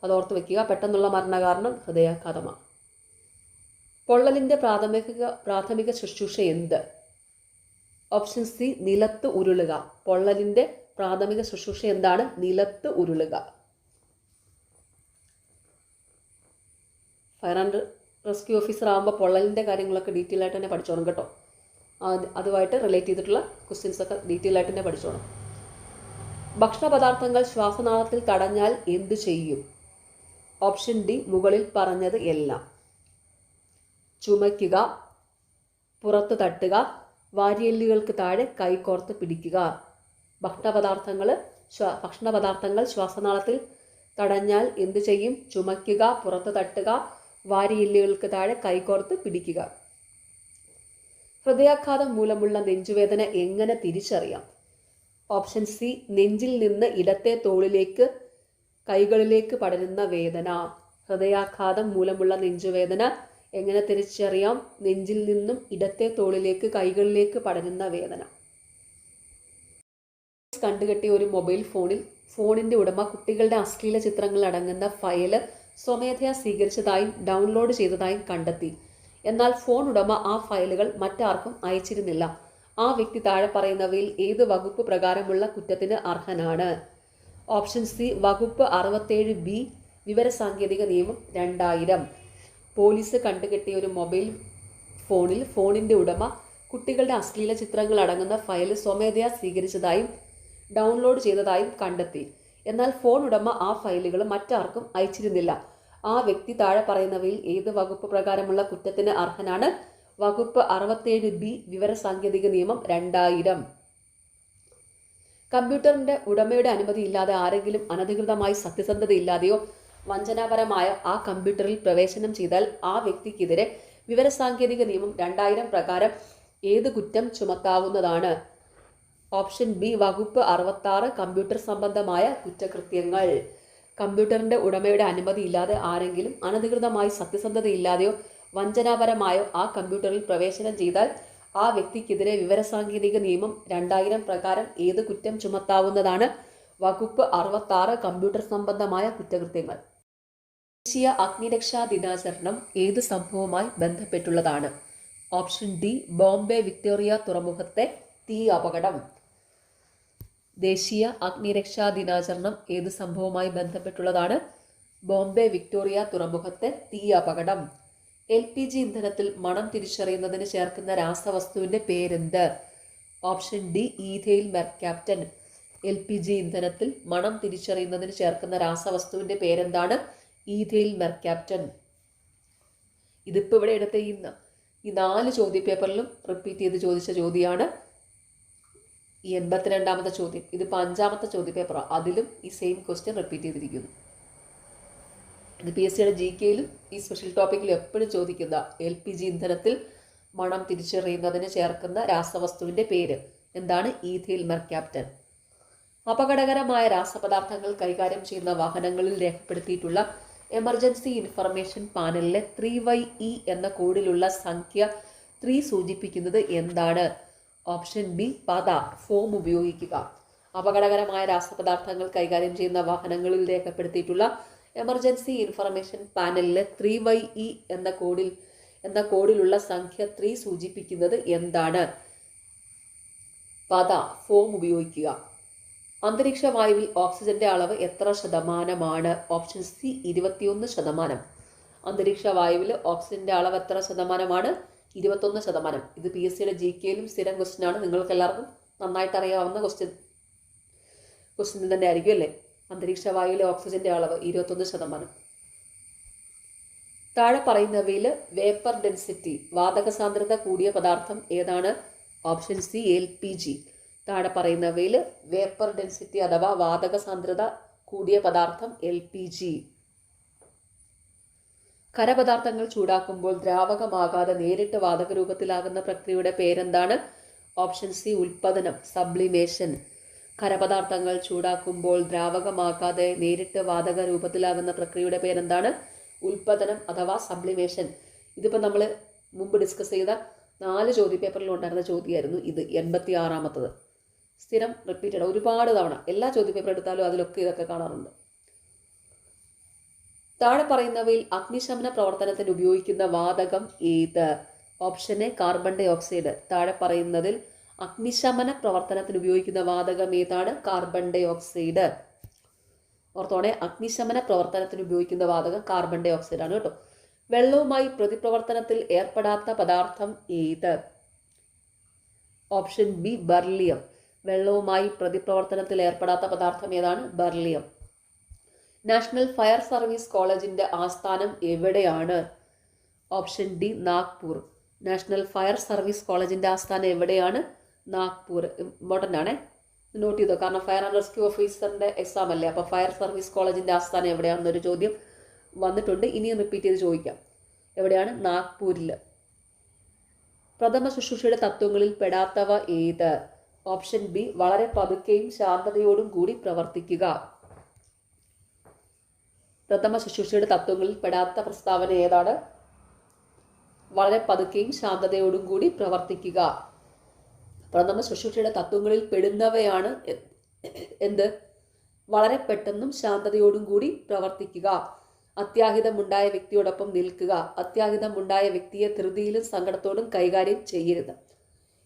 അതോർത്ത് വെക്കുക. പെട്ടെന്നുള്ള മരണകാരണം ഹൃദയാഘാതമാണ്. പൊള്ളലിൻ്റെ പ്രാഥമിക ശുശ്രൂഷ എന്ത്? ഓപ്ഷൻ സി നിലത്ത് ഉരുളുക. പൊള്ളലിന്റെ പ്രാഥമിക ശുശ്രൂഷ എന്താണ്? നിലത്ത് ഉരുളുക. ഫയർ ആൻഡ് റെസ്ക്യൂ ഓഫീസർ ആകുമ്പോൾ പൊള്ളലിൻ്റെ കാര്യങ്ങളൊക്കെ ഡീറ്റെയിൽ ആയിട്ട് തന്നെ പഠിച്ചോണം കേട്ടോ. അതുമായിട്ട് റിലേറ്റ് ചെയ്തിട്ടുള്ള ക്വസ്റ്റ്യൻസ് ഒക്കെ ഡീറ്റെയിൽ ആയിട്ട് തന്നെ പഠിച്ചോണം. ഭക്ഷണ പദാർത്ഥങ്ങൾ ശ്വാസനാളത്തിൽ തടഞ്ഞാൽ എന്തു ചെയ്യും? ഓപ്ഷൻ ഡി മുകളിൽ പറഞ്ഞത് എല്ലാം. ചുമയ്ക്കുക, പുറത്ത് തട്ടുക, വാരിയെല്ലുകൾക്ക് താഴെ കൈകോർത്ത് പിടിക്കുക. ഭക്ഷണ പദാർത്ഥങ്ങൾ ശ്വാസനാളത്തിൽ തടഞ്ഞാൽ എന്തു ചെയ്യും? ചുമയ്ക്കുക, പുറത്ത് തട്ടുക, വാരിയെല്ലുകൾക്ക് താഴെ കൈകോർത്ത് പിടിക്കുക. ഹൃദയാഘാതം മൂലമുള്ള നെഞ്ചുവേദന എങ്ങനെ തിരിച്ചറിയാം? ഓപ്ഷൻ സി നെഞ്ചിൽ നിന്ന് ഇടത്തെ തോളിലേക്ക് കൈകളിലേക്ക് പടരുന്ന വേദന. ഹൃദയാഘാതം മൂലമുള്ള നെഞ്ചുവേദന എങ്ങനെ തിരിച്ചറിയാം? നെഞ്ചിൽ നിന്നും ഇടത്തെ തോളിലേക്ക് കൈകളിലേക്ക് പടരുന്ന വേദന. കണ്ടുകെട്ടിയ ഒരു മൊബൈൽ ഫോണിന്റെ ഉടമ കുട്ടികളുടെ അശ്ലീല ചിത്രങ്ങൾ അടങ്ങുന്ന ഫയല് സ്വമേധയാ സ്വീകരിച്ചതായും ഡൗൺലോഡ് ചെയ്തതായും കണ്ടെത്തി. എന്നാൽ ഫോൺ ഉടമ ആ ഫയലുകൾ മറ്റാർക്കും അയച്ചിരുന്നില്ല. ആ വ്യക്തി താഴെ പറയുന്നവയിൽ ഏത് വകുപ്പ് പ്രകാരമുള്ള കുറ്റത്തിന് അർഹനാണ്? ഓപ്ഷൻ സി വകുപ്പ് 67B വിവരസാങ്കേതിക നിയമം 2000. പോലീസ് കണ്ടുകെട്ടിയ ഒരു മൊബൈൽ ഫോണിന്റെ ഉടമ കുട്ടികളുടെ അശ്ലീല ചിത്രങ്ങൾ അടങ്ങുന്ന ഫയൽ സ്വമേധയാ സ്വീകരിച്ചതായും ഡൗൺലോഡ് ചെയ്തതായും കണ്ടെത്തി. എന്നാൽ ഫോൺ ഉടമ ആ ഫയലുകൾ മറ്റാർക്കും അയച്ചിരുന്നില്ല. ആ വ്യക്തി താഴെ പറയുന്നവയിൽ ഏത് വകുപ്പ് പ്രകാരമുള്ള കുറ്റത്തിന് അർഹനാണ്? വകുപ്പ് 67B വിവരസാങ്കേതിക നിയമം 2000. കമ്പ്യൂട്ടറിന്റെ ഉടമയുടെ അനുമതി ഇല്ലാതെ ആരെങ്കിലും അനധികൃതമായി സത്യസന്ധതയില്ലാതെയോ വഞ്ചനാപരമായ ആ കമ്പ്യൂട്ടറിൽ പ്രവേശനം ചെയ്താൽ ആ വ്യക്തിക്കെതിരെ വിവരസാങ്കേതിക നിയമം 2000 പ്രകാരം ഏത് കുറ്റം ചുമത്താവുന്നതാണ്? ഓപ്ഷൻ ബി വകുപ്പ് 66 കമ്പ്യൂട്ടർ സംബന്ധമായ കുറ്റകൃത്യങ്ങൾ. കമ്പ്യൂട്ടറിന്റെ ഉടമയുടെ അനുമതി ഇല്ലാതെ ആരെങ്കിലും അനധികൃതമായി സത്യസന്ധതയില്ലാതെയോ വഞ്ചനാപരമായോ ആ കമ്പ്യൂട്ടറിൽ പ്രവേശനം ചെയ്താൽ ആ വ്യക്തിക്കെതിരെ വിവരസാങ്കേതിക നിയമം 2000 പ്രകാരം ഏത് കുറ്റം ചുമത്താവുന്നതാണ്? വകുപ്പ് 66 കമ്പ്യൂട്ടർ സംബന്ധമായ കുറ്റകൃത്യങ്ങൾ. ദേശീയ അഗ്നിരക്ഷാ ദിനാചരണം ഏത് സംഭവവുമായി ബന്ധപ്പെട്ടുള്ളതാണ്? ഓപ്ഷൻ ഡി ബോംബെ വിക്ടോറിയ തുറമുഖത്തെ തീ അപകടം. ദേശീയ അഗ്നിരക്ഷാ ദിനാചരണം ഏത് സംഭവവുമായി ബന്ധപ്പെട്ടുള്ളതാണ്? ബോംബെ വിക്ടോറിയ തുറമുഖത്തെ തീ അപകടം. LPG ഇന്ധനത്തിൽ മണം തിരിച്ചറിയുന്നതിന് ചേർക്കുന്ന രാസവസ്തുവിന്റെ പേരെന്ത്? Option D ethyl mercaptan. LPG ഇന്ധനത്തിൽ മണം തിരിച്ചറിയുന്നതിന് ചേർക്കുന്ന രാസവസ്തുവിന്റെ പേരെന്താണ്? Ethyl mercaptan. ഇതിപ്പോൾ ഇവിടെ എടുത്ത ഈ 4 ചോദ്യപേപ്പറിലും റിപ്പീറ്റ് ചെയ്ത് ചോദിച്ച ചോദ്യമാണ് ഈ 82ാമത്തെ ചോദ്യം. ഇതിപ്പോൾ 5ാമത്തെ ചോദ്യപേപ്പറാണ്. അതിലും ഈ സെയിം ക്വസ്റ്റ്യൻ റിപ്പീറ്റ് ചെയ്തിരിക്കുന്നു. ഇത് PSCയുടെ GKയിലും ഈ സ്പെഷ്യൽ ടോപ്പിക്കിലും എപ്പോഴും ചോദിക്കുന്ന LPG ഇന്ധനത്തിൽ മണം തിരിച്ചറിയുന്നതിന് ചേർക്കുന്ന രാസവസ്തുവിന്റെ പേര് എന്താണ്? Ethyl mercaptan. അപകടകരമായ രാസപദാർത്ഥങ്ങൾ കൈകാര്യം ചെയ്യുന്ന വാഹനങ്ങളിൽ രേഖപ്പെടുത്തിയിട്ടുള്ള എമർജൻസി ഇൻഫർമേഷൻ പാനലിലെ 3YE എന്ന കോഡിലുള്ള സംഖ്യ 3 സൂചിപ്പിക്കുന്നത് എന്താണ്? ഓപ്ഷൻ ബി പദ ഫോം ഉപയോഗിക്കുക. അപകടകരമായ രാസപദാർത്ഥങ്ങൾ കൈകാര്യം ചെയ്യുന്ന വാഹനങ്ങളിൽ രേഖപ്പെടുത്തിയിട്ടുള്ള എമർജൻസി ഇൻഫർമേഷൻ പാനലിലെ 3YE എന്ന കോഡിലുള്ള സംഖ്യ 3 സൂചിപ്പിക്കുന്നത് എന്താണ്? പദ ഫോം ഉപയോഗിക്കുക. അന്തരീക്ഷ വായുവിൽ ഓക്സിജന്റെ അളവ് എത്ര ശതമാനമാണ്? Option C 21%. അന്തരീക്ഷ വായുവിൽ ഓക്സിജന്റെ അളവ് എത്ര ശതമാനമാണ്? 21%. ഇത് PSCയുടെ GKയിലും സ്ഥിരം ക്വസ്റ്റ്യൻ ആണ്. നിങ്ങൾക്ക് എല്ലാവർക്കും നന്നായിട്ട് അറിയാവുന്ന ക്വസ്റ്റ്യൻ തന്നെ ആയിരിക്കും അല്ലേ? അന്തരീക്ഷ വായുവിലെ ഓക്സിജന്റെ അളവ് 21%. താഴെ പറയുന്നവയിൽ വേപ്പർ ഡെൻസിറ്റി വാതക സാന്ദ്രത കൂടിയ പദാർത്ഥം ഏതാണ്? Option C LPG. താഴെ പറയുന്നവയിൽ വേപ്പർ ഡെൻസിറ്റി അഥവാ വാതക സാന്ദ്രത കൂടിയ പദാർത്ഥം LPG. ഖരപദാർത്ഥങ്ങൾ ചൂടാക്കുമ്പോൾ ദ്രാവകമാകാതെ നേരിട്ട് വാതക രൂപത്തിലാകുന്ന പ്രക്രിയയുടെ പേരെന്താണ്? ഓപ്ഷൻ സി ഉൽപ്പതനം, സബ്ലിമേഷൻ. ഖരപദാർത്ഥങ്ങൾ ചൂടാക്കുമ്പോൾ ദ്രാവകമാകാതെ നേരിട്ട് വാതക രൂപത്തിലാകുന്ന പ്രക്രിയയുടെ പേരെന്താണ്? ഉൽപ്പതനം അഥവാ സബ്ലിമേഷൻ. ഇതിപ്പോൾ നമ്മൾ മുമ്പ് ഡിസ്കസ് ചെയ്ത 4 ചോദ്യപേപ്പറിൽ ഉണ്ടായിരുന്ന ചോദ്യമായിരുന്നു ഇത്. 86ാമത്തത് സ്ഥിരം റിപ്പീറ്റഡ് ഒരുപാട് തവണ എല്ലാ ചോദ്യപേപ്പർ എടുത്താലും അതിലൊക്കെ ഇതൊക്കെ കാണാറുണ്ട്. താഴെ പറയുന്നവയിൽ അഗ്നിശമന പ്രവർത്തനത്തിന് ഉപയോഗിക്കുന്ന വാതകം ഏത്? Option A carbon dioxide. താഴെ പറയുന്നതിൽ അഗ്നിശമന പ്രവർത്തനത്തിന് ഉപയോഗിക്കുന്ന വാതകം ഏതാണ്? Carbon dye oxide. ഓർത്തോടെ, അഗ്നിശമന പ്രവർത്തനത്തിന് ഉപയോഗിക്കുന്ന വാതകം കാർബൺ ഡൈ ഓക്സൈഡ് ആണ് കേട്ടോ. വെള്ളവുമായി പ്രതിപ്രവർത്തനത്തിൽ ഏർപ്പെടാത്ത പദാർത്ഥം ഏത്? Option B beryllium. വെള്ളവുമായി പ്രതിപ്രവർത്തനത്തിൽ ഏർപ്പെടാത്ത പദാർത്ഥം ഏതാണ്? ബെർലിയം. നാഷണൽ ഫയർ സർവീസ് കോളേജിന്റെ ആസ്ഥാനം എവിടെയാണ്? Option D Nagpur. നാഷണൽ ഫയർ സർവീസ് കോളേജിന്റെ ആസ്ഥാനം എവിടെയാണ്? നാഗ്പൂർ. ഇമ്പോർട്ടൻ്റ് ആണേ, നോട്ട് ചെയ്തോ, കാരണം ഫയർ ആൻഡ് റെസ്ക്യൂ ഓഫീസറിന്റെ എക്സാം അല്ലേ. അപ്പോൾ ഫയർ സർവീസ് കോളേജിന്റെ ആസ്ഥാനം എവിടെയാണെന്നൊരു ചോദ്യം വന്നിട്ടുണ്ട്. ഇനിയും റിപ്പീറ്റ് ചെയ്ത് ചോദിക്കാം. എവിടെയാണ്? നാഗ്പൂരിൽ. പ്രഥമ ശുശ്രൂഷയുടെ തത്വങ്ങളിൽ പെടാത്തവ ഏത്? ഓപ്ഷൻ ബി വളരെ പതുക്കെയും ശാന്തതയോടും കൂടി പ്രവർത്തിക്കുക. പ്രഥമ ശുശ്രൂഷയുടെ തത്വങ്ങളിൽ പെടാത്ത പ്രസ്താവന ഏതാണ്? വളരെ പതുക്കെയും ശാന്തതയോടും കൂടി പ്രവർത്തിക്കുക. പ്രഥമ ശുശ്രൂഷയുടെ തത്വങ്ങളിൽ പെടുന്നവയാണ് എന്ത്? വളരെ പെട്ടെന്നും ശാന്തതയോടും കൂടി പ്രവർത്തിക്കുക. അത്യാഹിതമുണ്ടായ വ്യക്തിയോടൊപ്പം നിൽക്കുക. അത്യാഹിതമുണ്ടായ വ്യക്തിയെ ധൃതിയിലും സങ്കടത്തോടും കൈകാര്യം ചെയ്യരുത്.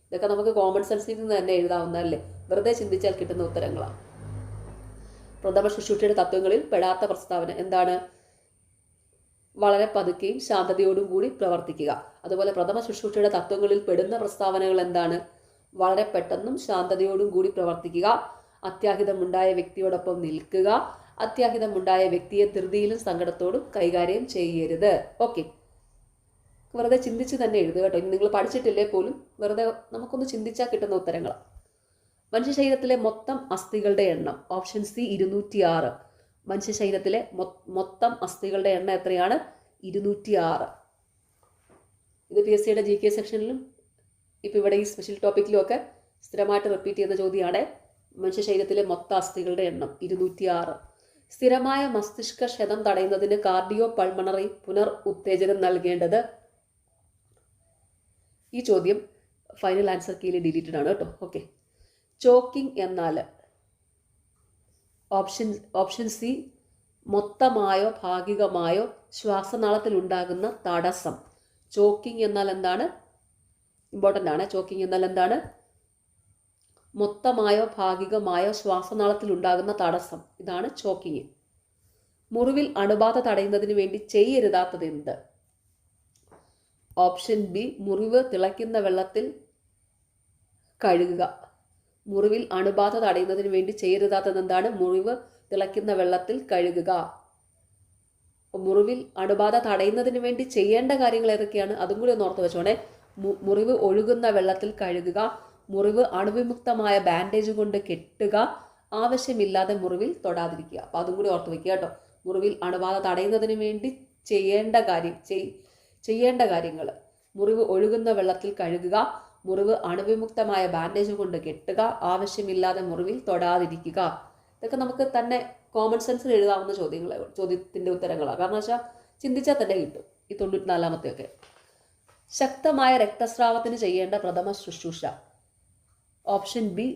ഇതൊക്കെ നമുക്ക് കോമൺ സെൻസിൽ നിന്ന് തന്നെ എഴുതാവുന്നതല്ലേ, വെറുതെ ചിന്തിച്ചാൽ കിട്ടുന്ന ഉത്തരങ്ങളാണ്. പ്രഥമ ശുശ്രൂഷയുടെ തത്വങ്ങളിൽ പെടാത്ത പ്രസ്താവന എന്താണ്? വളരെ പതുക്കെയും ശാന്തതയോടും കൂടി പ്രവർത്തിക്കുക. അതുപോലെ പ്രഥമ ശുശ്രൂഷയുടെ തത്വങ്ങളിൽ പെടുന്ന പ്രസ്താവനകൾ എന്താണ്? വളരെ പെട്ടെന്നും ശാന്തതയോടും കൂടി പ്രവർത്തിക്കുക. അത്യാഹിതമുണ്ടായ വ്യക്തിയോടൊപ്പം നിൽക്കുക. അത്യാഹിതമുണ്ടായ വ്യക്തിയെ ധൃതിയിലും സങ്കടത്തോടും കൈകാര്യം ചെയ്യരുത്. ഓക്കെ, വെറുതെ ചിന്തിച്ച് തന്നെ എഴുതുക കേട്ടോ. ഇനി നിങ്ങൾ പഠിച്ചിട്ടില്ലേ പോലും വെറുതെ നമുക്കൊന്ന് ചിന്തിച്ചാൽ കിട്ടുന്ന ഉത്തരങ്ങളാണ്. മനുഷ്യ ശരീരത്തിലെ മൊത്തം അസ്ഥികളുടെ എണ്ണം? Option C 206. മനുഷ്യ ശരീരത്തിലെ മൊത്തം അസ്ഥികളുടെ എണ്ണം എത്രയാണ്? 206. ഇത് PSC യുടെ GK സെക്ഷനിലും ഇപ്പോൾ ഇവിടെ ഈ സ്പെഷ്യൽ ടോപ്പിക്കിലും ഒക്കെ സ്ഥിരമായിട്ട് റിപ്പീറ്റ് ചെയ്യുന്ന ചോദ്യമാണ്. മനുഷ്യ ശരീരത്തിലെ മൊത്തം അസ്ഥികളുടെ എണ്ണം 206. സ്ഥിരമായ മസ്തിഷ്ക ക്ഷതം തടയുന്നതിന് കാർഡിയോ പൾമണറി പുനർ ഉത്തേജനം നൽകേണ്ടത്? ഈ ചോദ്യം ഫൈനൽ ആൻസർ കീയിൽ ഡിലീറ്റഡ് ആണ് കേട്ടോ. ഓക്കെ, ചോക്കിംഗ് എന്നാൽ? ഓപ്ഷൻ സി മൊത്തമായോ ഭാഗികമായോ ശ്വാസനാളത്തിൽ ഉണ്ടാകുന്ന തടസ്സം. ചോക്കിംഗ് എന്നാൽ എന്താണ്? ഇമ്പോർട്ടൻ്റ് ആണ്. ചോക്കിംഗ് എന്നാൽ എന്താണ്? മൊത്തമായോ ഭാഗികമായോ ശ്വാസനാളത്തിൽ ഉണ്ടാകുന്ന തടസ്സം. ഇതാണ് ചോക്കിംഗ്. മുറിവിൽ അണുബാധ തടയുന്നതിന് വേണ്ടി ചെയ്യരുതാത്തത് എന്ത്? ഓപ്ഷൻ ബി മുറിവ് തിളയ്ക്കുന്ന വെള്ളത്തിൽ കഴുകുക. മുറിവിൽ അണുബാധ തടയുന്നതിന് വേണ്ടി ചെയ്യരുതാത്തത് എന്താണ്? മുറിവ് തിളയ്ക്കുന്ന വെള്ളത്തിൽ കഴുകുക. മുറിവിൽ അണുബാധ തടയുന്നതിന് വേണ്ടി ചെയ്യേണ്ട കാര്യങ്ങൾ ഏതൊക്കെയാണ്? അതും കൂടി ഒന്ന് ഓർത്ത് വെച്ചോണേ. മുറിവ് ഒഴുകുന്ന വെള്ളത്തിൽ കഴുകുക. മുറിവ് അണുവിമുക്തമായ ബാൻഡേജ് കൊണ്ട് കെട്ടുക. ആവശ്യമില്ലാതെ മുറിവിൽ തൊടാതിരിക്കുക. അപ്പോൾ അതും കൂടി ഓർത്ത് വെക്കുക കേട്ടോ. മുറിവിൽ അണുബാധ തടയുന്നതിന് വേണ്ടി ചെയ്യേണ്ട കാര്യങ്ങൾ: മുറിവ് ഒഴുകുന്ന വെള്ളത്തിൽ കഴുകുക, മുറിവ് അണുവിമുക്തമായ ബാൻഡേജ് കൊണ്ട് കെട്ടുക, ആവശ്യമില്ലാതെ മുറിവിൽ തൊടാതിരിക്കുക. ഇതൊക്കെ നമുക്ക് തന്നെ കോമൺ സെൻസിൽ എഴുതാവുന്ന ചോദ്യത്തിൻ്റെ ഉത്തരങ്ങളാണ്. കാരണം വെച്ചാൽ ചിന്തിച്ചാൽ തന്നെ കിട്ടും ഈ 94-ാമത്തെയൊക്കെ. ശക്തമായ രക്തസ്രാവത്തിന് ചെയ്യേണ്ട പ്രഥമ ശുശ്രൂഷ? ഓപ്ഷൻ ബി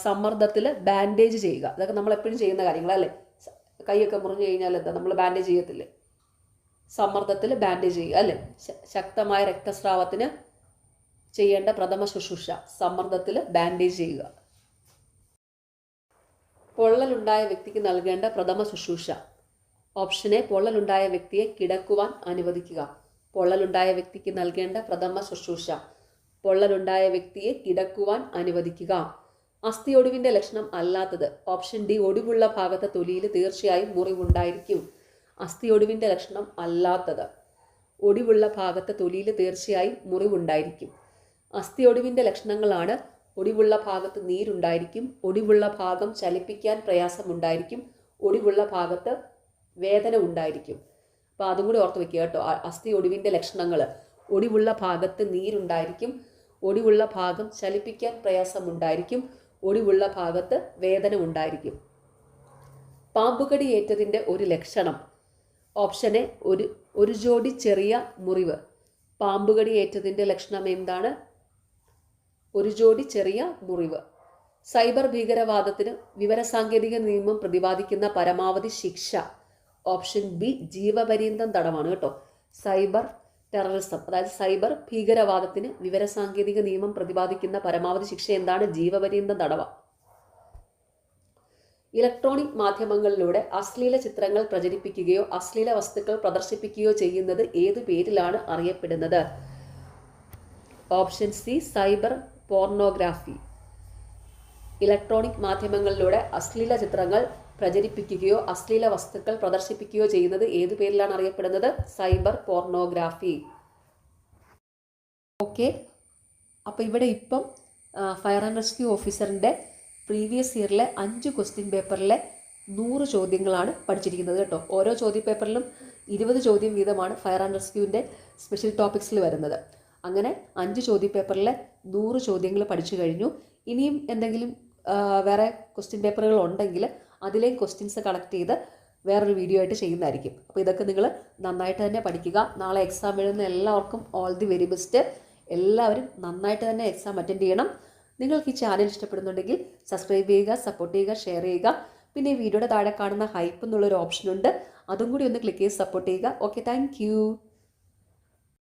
സമ്മർദ്ദത്തിൽ ബാൻഡേജ് ചെയ്യുക. അതൊക്കെ നമ്മൾ എപ്പോഴും ചെയ്യുന്ന കാര്യങ്ങളല്ലേ. കൈയൊക്കെ മുറിഞ്ഞു കഴിഞ്ഞാൽ എന്താ നമ്മൾ ബാൻഡേജ് ചെയ്യത്തില്ലേ? സമ്മർദ്ദത്തിൽ ബാൻഡേജ് ചെയ്യുക അല്ലേ. ശക്തമായ രക്തസ്രാവത്തിന് ചെയ്യേണ്ട പ്രഥമ ശുശ്രൂഷ സമ്മർദ്ദത്തിൽ ബാൻഡേജ് ചെയ്യുക. പൊള്ളലുണ്ടായ വ്യക്തിക്ക് നൽകേണ്ട പ്രഥമ ശുശ്രൂഷ? ഓപ്ഷൻ എ പൊള്ളലുണ്ടായ വ്യക്തിയെ കിടക്കുവാൻ അനുവദിക്കുക. പൊള്ളലുണ്ടായ വ്യക്തിക്ക് നൽകേണ്ട പ്രഥമ ശുശ്രൂഷ: പൊള്ളലുണ്ടായ വ്യക്തിയെ കിടക്കുവാൻ അനുവദിക്കുക. അസ്ഥിയൊടിവിൻ്റെ ലക്ഷണം അല്ലാത്തത്? ഓപ്ഷൻ ഡി ഒടിവുള്ള ഭാഗത്തെ തൊലിയിൽ തീർച്ചയായും മുറിവുണ്ടായിരിക്കും. അസ്ഥിയൊടിവിൻ്റെ ലക്ഷണം അല്ലാത്തത്: ഒടിവുള്ള ഭാഗത്തെ തൊലിയിൽ തീർച്ചയായും മുറിവുണ്ടായിരിക്കും. അസ്ഥിയൊടിവിൻ്റെ ലക്ഷണങ്ങളാണ് ഒടിവുള്ള ഭാഗത്ത് നീരുണ്ടായിരിക്കും, ഒടിവുള്ള ഭാഗം ചലിപ്പിക്കാൻ പ്രയാസമുണ്ടായിരിക്കും, ഒടിവുള്ള ഭാഗത്ത് വേദന ഉണ്ടായിരിക്കും. അപ്പോൾ അതും കൂടി ഓർത്ത് വെക്കുക കേട്ടോ. അസ്ഥി ഒടിവിൻ്റെ ലക്ഷണങ്ങൾ: ഒടിവുള്ള ഭാഗത്ത് നീരുണ്ടായിരിക്കും, ഒടിവുള്ള ഭാഗം ചലിപ്പിക്കാൻ പ്രയാസമുണ്ടായിരിക്കും, ഒടിവുള്ള ഭാഗത്ത് വേദന ഉണ്ടായിരിക്കും. പാമ്പുകടി ഏറ്റതിൻ്റെ ഒരു ലക്ഷണം? ഓപ്ഷൻ എ ഒരു ജോഡി ചെറിയ മുറിവ്. പാമ്പുകടി ഏറ്റതിൻ്റെ ലക്ഷണം എന്താണ്? ഒരു ജോഡി ചെറിയ മുറിവ്. സൈബർ ഭീകരവാദത്തിന് വിവരസാങ്കേതിക നിയമം പ്രതിപാദിക്കുന്ന പരമാവധി ശിക്ഷ? ഓപ്ഷൻ ബി ജീവപര്യന്തം തടവാണ് കേട്ടോ. സൈബർ ടെററിസം, അതായത് സൈബർ ഭീകരവാദത്തിന് വിവരസാങ്കേതിക നിയമം പ്രതിപാദിക്കുന്ന പരമാവധി ശിക്ഷ എന്താണ്? ജീവപര്യന്തം തടവ. ഇലക്ട്രോണിക് മാധ്യമങ്ങളിലൂടെ അശ്ലീല ചിത്രങ്ങൾ പ്രചരിപ്പിക്കുകയോ അശ്ലീല വസ്തുക്കൾ പ്രദർശിപ്പിക്കുകയോ ചെയ്യുന്നത് ഏതു പേരിലാണ് അറിയപ്പെടുന്നത്? Option C, cyber pornography. Electronic മാധ്യമങ്ങളിലൂടെ അശ്ലീല ചിത്രങ്ങൾ പ്രചരിപ്പിക്കുകയോ അശ്ലീല വസ്തുക്കൾ പ്രദർശിപ്പിക്കുകയോ ചെയ്യുന്നത് ഏതു പേരിലാണ് അറിയപ്പെടുന്നത്? Cyber pornography. ഓക്കെ, അപ്പോൾ ഇവിടെ ഇപ്പം ഫയർ ആൻഡ് റെസ്ക്യൂ ഓഫീസറിൻ്റെ പ്രീവിയസ് ഇയറിലെ 5 ക്വസ്റ്റ്യൻ പേപ്പറിലെ 100 ചോദ്യങ്ങളാണ് പഠിച്ചിരിക്കുന്നത് കേട്ടോ. ഓരോ ചോദ്യ പേപ്പറിലും 20 ചോദ്യം വീതമാണ് ഫയർ ആൻഡ് റെസ്ക്യൂവിൻ്റെ സ്പെഷ്യൽ ടോപ്പിക്സിൽ വരുന്നത്. അങ്ങനെ 5 ചോദ്യ പേപ്പറിലെ 100 ചോദ്യങ്ങൾ പഠിച്ചു കഴിഞ്ഞു. ഇനിയും എന്തെങ്കിലും വേറെ ക്വസ്റ്റ്യൻ പേപ്പറുകൾ ഉണ്ടെങ്കിൽ അതിലെ ക്വസ്റ്റ്യൻസ് കളക്ട് ചെയ്ത് വേറൊരു വീഡിയോ ആയിട്ട് ചെയ്യുന്നതായിരിക്കും. അപ്പോൾ ഇതൊക്കെ നിങ്ങൾ നന്നായിട്ട് തന്നെ പഠിക്കുക. നാളെ എക്സാം എഴുതുന്ന എല്ലാവർക്കും ഓൾ ദി വെരി ബെസ്റ്റ്. എല്ലാവരും നന്നായിട്ട് തന്നെ എക്സാം അറ്റൻഡ് ചെയ്യണം. നിങ്ങൾക്ക് ഈ ചാനൽ ഇഷ്ടപ്പെടുന്നുണ്ടെങ്കിൽ സബ്സ്ക്രൈബ് ചെയ്യുക, സപ്പോർട്ട് ചെയ്യുക, ഷെയർ ചെയ്യുക. പിന്നെ ഈ വീഡിയോയുടെ താഴെ കാണുന്ന ഹൈപ്പ് എന്നുള്ളൊരു ഓപ്ഷനുണ്ട്, അതും കൂടി ഒന്ന് ക്ലിക്ക് ചെയ്ത് സപ്പോർട്ട് ചെയ്യുക. Okay, thank you.